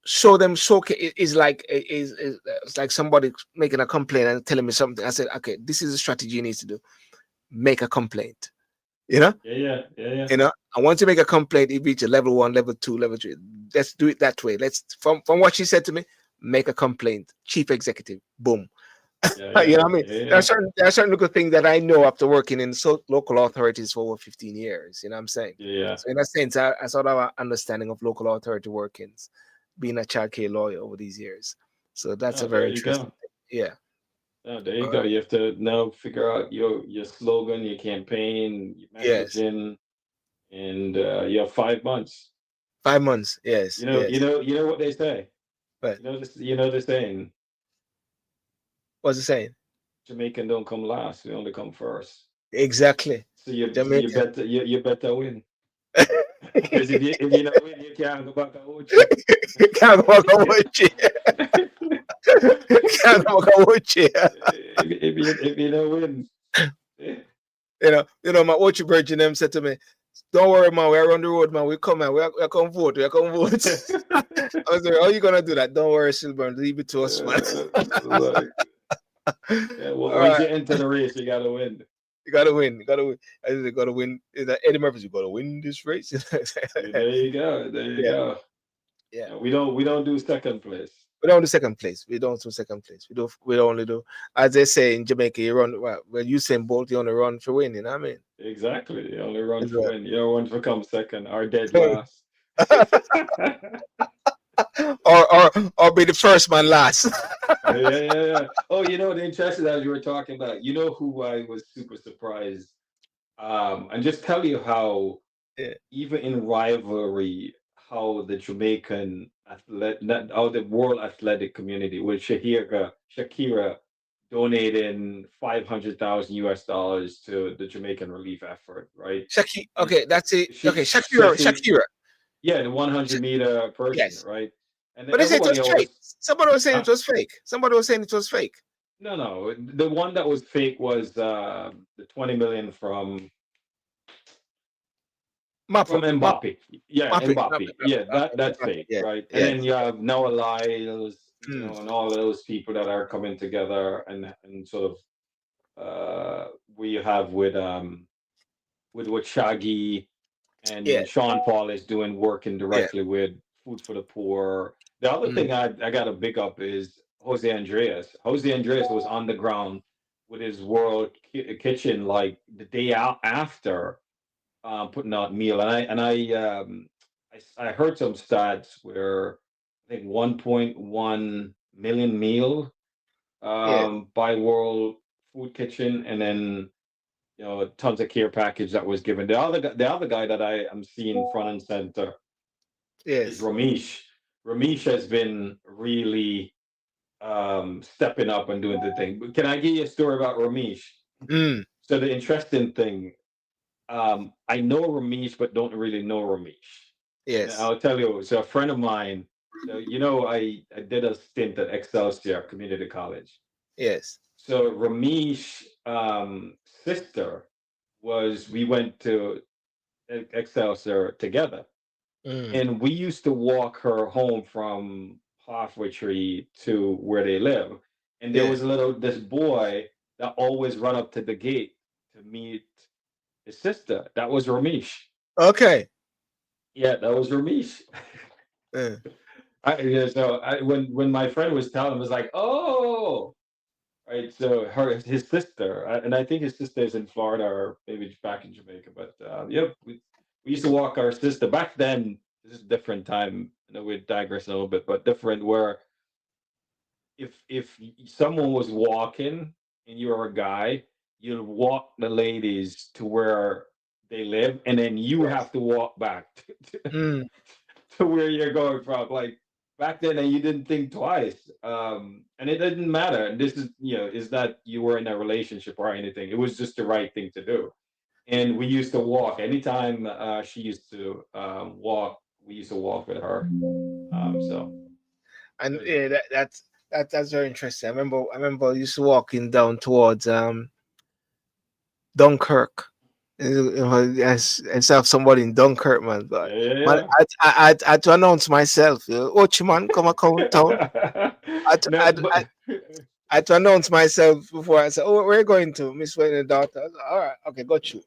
show them showcase is it's like somebody making a complaint and telling me something. I said, okay, this is a strategy you need to do. Make a complaint. You know, Yeah, yeah, yeah, yeah, And once you make a complaint, it reaches level 1, level 2, level 3. Let's do it that way. Let's from what she said to me, make a complaint. Chief executive, boom. yeah, You yeah, know what I mean? yeah, There are yeah. certain little things that I know after working in local authorities for over 15 years. You know what I'm saying? Yeah. So in that sense, I sort of have an understanding of local authority workings, being a child care lawyer over these years. So that's Oh, a there very you interesting go. thing. Yeah. Oh, there you All go. right. You have to now figure out your slogan, your campaign, your Yes. messaging, and you have 5 months. 5 months. Yes. Yes. What they say. But The saying, what's it saying? Jamaican don't come last, we only come first. Exactly. So you Jamaican. you better win. Because if you not win, you can't go back and watch it. Can't walk away. Can't walk away. if you don't win, My Ochi Virgin them said to me, "Don't worry, man. We're on the road, man. We come, man. We're come vote. We're come vote." I was like, "How you gonna do that? Don't worry, Silver. Leave it to us, man." look, yeah, All once right. you enter the race, you gotta win. You gotta win. You gotta win. I said, you gotta win. Is that Eddie Murphy's? You gotta win this race. There you go. There you Yeah, go. yeah. Yeah, we don't do second place. We don't do second place. We don't do second place. We don't only do, as they say in Jamaica, you run, well, when you say Bolt, you only run for win, you know what I mean? Exactly. You only run That's for win. You don't want to come second or dead right. last. or be the first man last. Yeah, yeah, yeah. Oh, the interesting as you were talking about, who I was super surprised. And just tell you how Yeah. even in rivalry, how the Jamaican how the world athletic community with Shakira donating 500,000 US dollars to the Jamaican relief effort, right? And Okay, that's it. Okay, so she, Shakira. yeah, the 100-meter person, Yes. right? And then But they said it was everybody fake. always, Somebody was saying huh? it was fake. Somebody was saying it was fake. No, no, the one that was fake was the 20 million from Mappa. Mbappe. Yeah, Map it. Mbappe. Yeah, that's fake, Yeah. right? And then Yes. you have Noah Lyles, Mm. and all those people that are coming together and sort of we have with Shaggy Yeah. and Sean Paul is doing working Yeah. directly with Food for the Poor. The other Mm. thing I got to big up is Jose Andreas. Jose Andreas was on the ground with his World Kitchen like the day out after putting out meal, I heard some stats where I think 1.1 million meal Yeah. by World Food Kitchen, and then tons of care package that was given. The other guy that I am seeing front and center is Yes. Ramesh. Ramesh has been really stepping up and doing the thing. But can I give you a story about Ramesh? Mm. So the interesting thing, I know Ramesh, but don't really know Ramesh. And Yes. I'll tell you, so a friend of mine, so I did a stint at Excelsior Community College. Yes. So Ramesh sister we went to Excelsior together. Mm. And we used to walk her home from Halfway Tree to where they live. And there Yeah. was this boy that always run up to the gate to meet his sister. That was Ramesh. Okay. Yeah, that was Ramesh. Uh, When my friend was telling him, it was like, oh, right. So his sister, and I think his sister is in Florida or maybe back in Jamaica. But yep, we used to walk our sister back then. This is a different time. I know we digress a little bit, but different. Where if someone was walking and you were a guy, you'd walk the ladies to where they live, and then you yes. have to walk back Mm. to where you're going from. Like back then, and you didn't think twice. And it didn't matter. And this is that you were in a relationship or anything. It was just the right thing to do. And we used to walk anytime she used to walk. We used to walk with her. So And good. yeah, that's very interesting. I remember I used to walking down towards Dunkirk. I saw somebody in Dunkirk, man. But Yeah, yeah, man, yeah. I had to announce myself. Ochi man, come town. No, but I had to announce myself before I said, "Oh, we're going to Miss Wayne and daughter." I said, all right, okay, got you.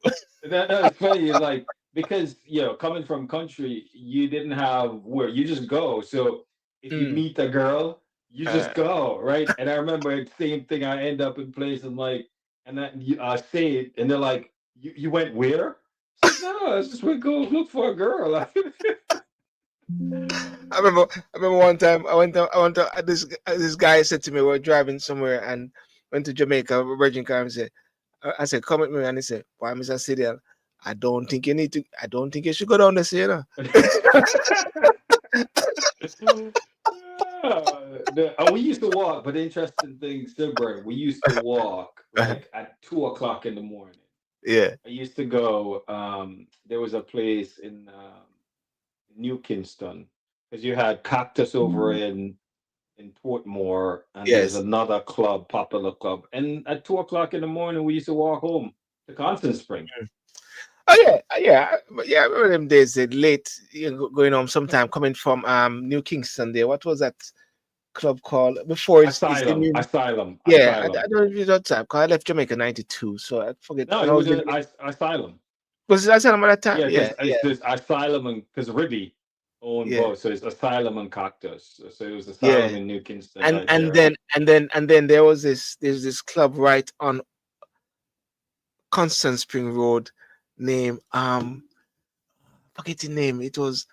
no, it's funny. It's like because coming from country, you didn't have where you just go. So if you Mm. meet a girl, you Uh, just go, right? And I remember the same thing. I end up in place and like, and then I say it, and they're like, "You went where?" I said, "No, I just went go look for a girl." I remember one time I went to this guy said to me, we're driving somewhere and went to Jamaica, Virgin car, and said, I said, come with me, and he said, why, Mr. Sidiel? I don't think you should go down the sea, you know. We used to walk, but the interesting thing, Silver, we used to walk like at 2 o'clock in the morning. Yeah. I used to go. There was a place in New Kingston because you had Cactus over in Portmore, and there's Yes. another club, popular club. And at 2 o'clock in the morning, we used to walk home to Constant Spring. Oh yeah, yeah. I remember them days, late going home sometime coming from New Kingston there. What was that? club called before it's the Asylum, new. Asylum, Yeah, I Asylum. don't know that time because I left Jamaica '92, so I forget. No, And it I was was in. a, Asylum. Was it Asylum at that time? Yeah, Yeah, because yeah, it's this Asylum and because Ribby owned yeah, both, so it's Asylum and Cactus. So it was yeah. Asylum in New Kingston, And Nigeria. then there's this club right on Constant Spring Road, name forget the name. It was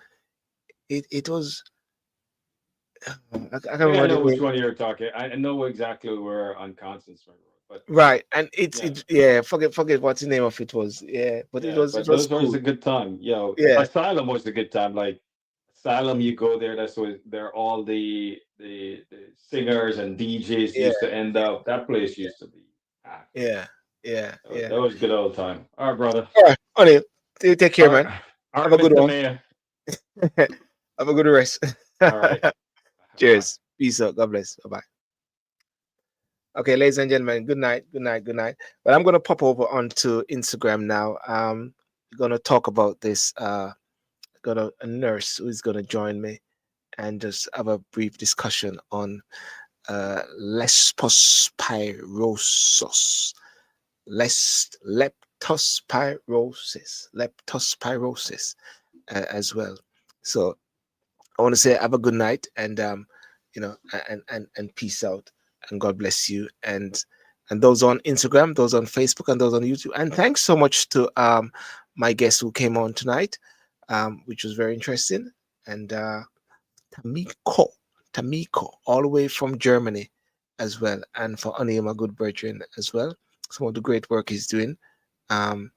I can't I think I remember know the which name. one you're talking. I know exactly where on Constant Spring Road, but Right, and yeah, it yeah, forget what the name of it was. Yeah, but yeah. it But was those was cool. a good time. Yeah, Asylum was a good time. Like Asylum, you go there. That's where they're all the singers and DJs yeah, used to end up. That place used to be packed. yeah, yeah, That yeah. was good old time. All right, brother. All right, honey, you take care, All right, man. all Have right, a good Mr. one. Mayor. Have a good rest. All right, bye. Cheers. Peace out. God bless. Bye bye. Okay, ladies and gentlemen, good night, good night, good night. But I'm gonna pop over onto Instagram now. We're gonna talk about this. Got a nurse who is gonna join me and just have a brief discussion on leptospirosis, leptospirosis as well. So I want to say have a good night and and peace out and God bless you and those on Instagram, those on Facebook, and those on YouTube. And thanks so much to my guest who came on tonight, which was very interesting. And Tamiko, Tamiko, all the way from Germany as well, and for Ani, my good brethren as well. Some of the great work he's doing. Um,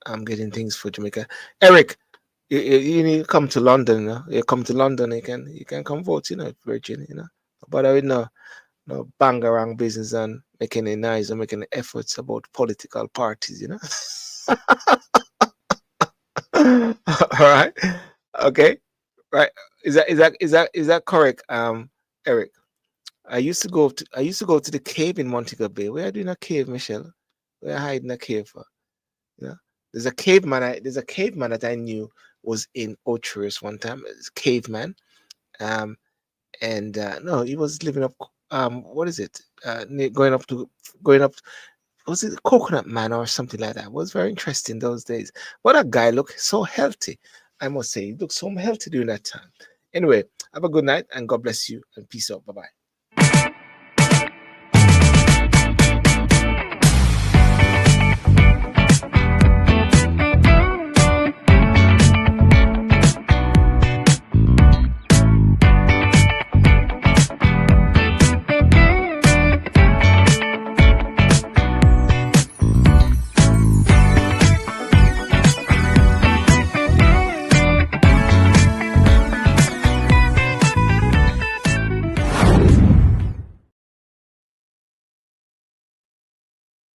I'm getting things for Jamaica. Eric, you need to come to London. You know? You come to London, you can come vote. Virgin. But I would no bang around business and making a noise and making efforts about political parties. All right. Okay. Right. Is that correct? Eric. I used to go to the cave in Montego Bay. We are doing a cave, Michelle. We are hiding a cave for. You know, there's a caveman that I knew was in Ocherous one time. It's a caveman. Um, and no, he was living up. What is it? Going up. Was it Coconut Man or something like that? It was very interesting those days. What a guy looked so healthy. I must say, he looked so healthy during that time. Anyway, have a good night and God bless you and peace out. Bye bye.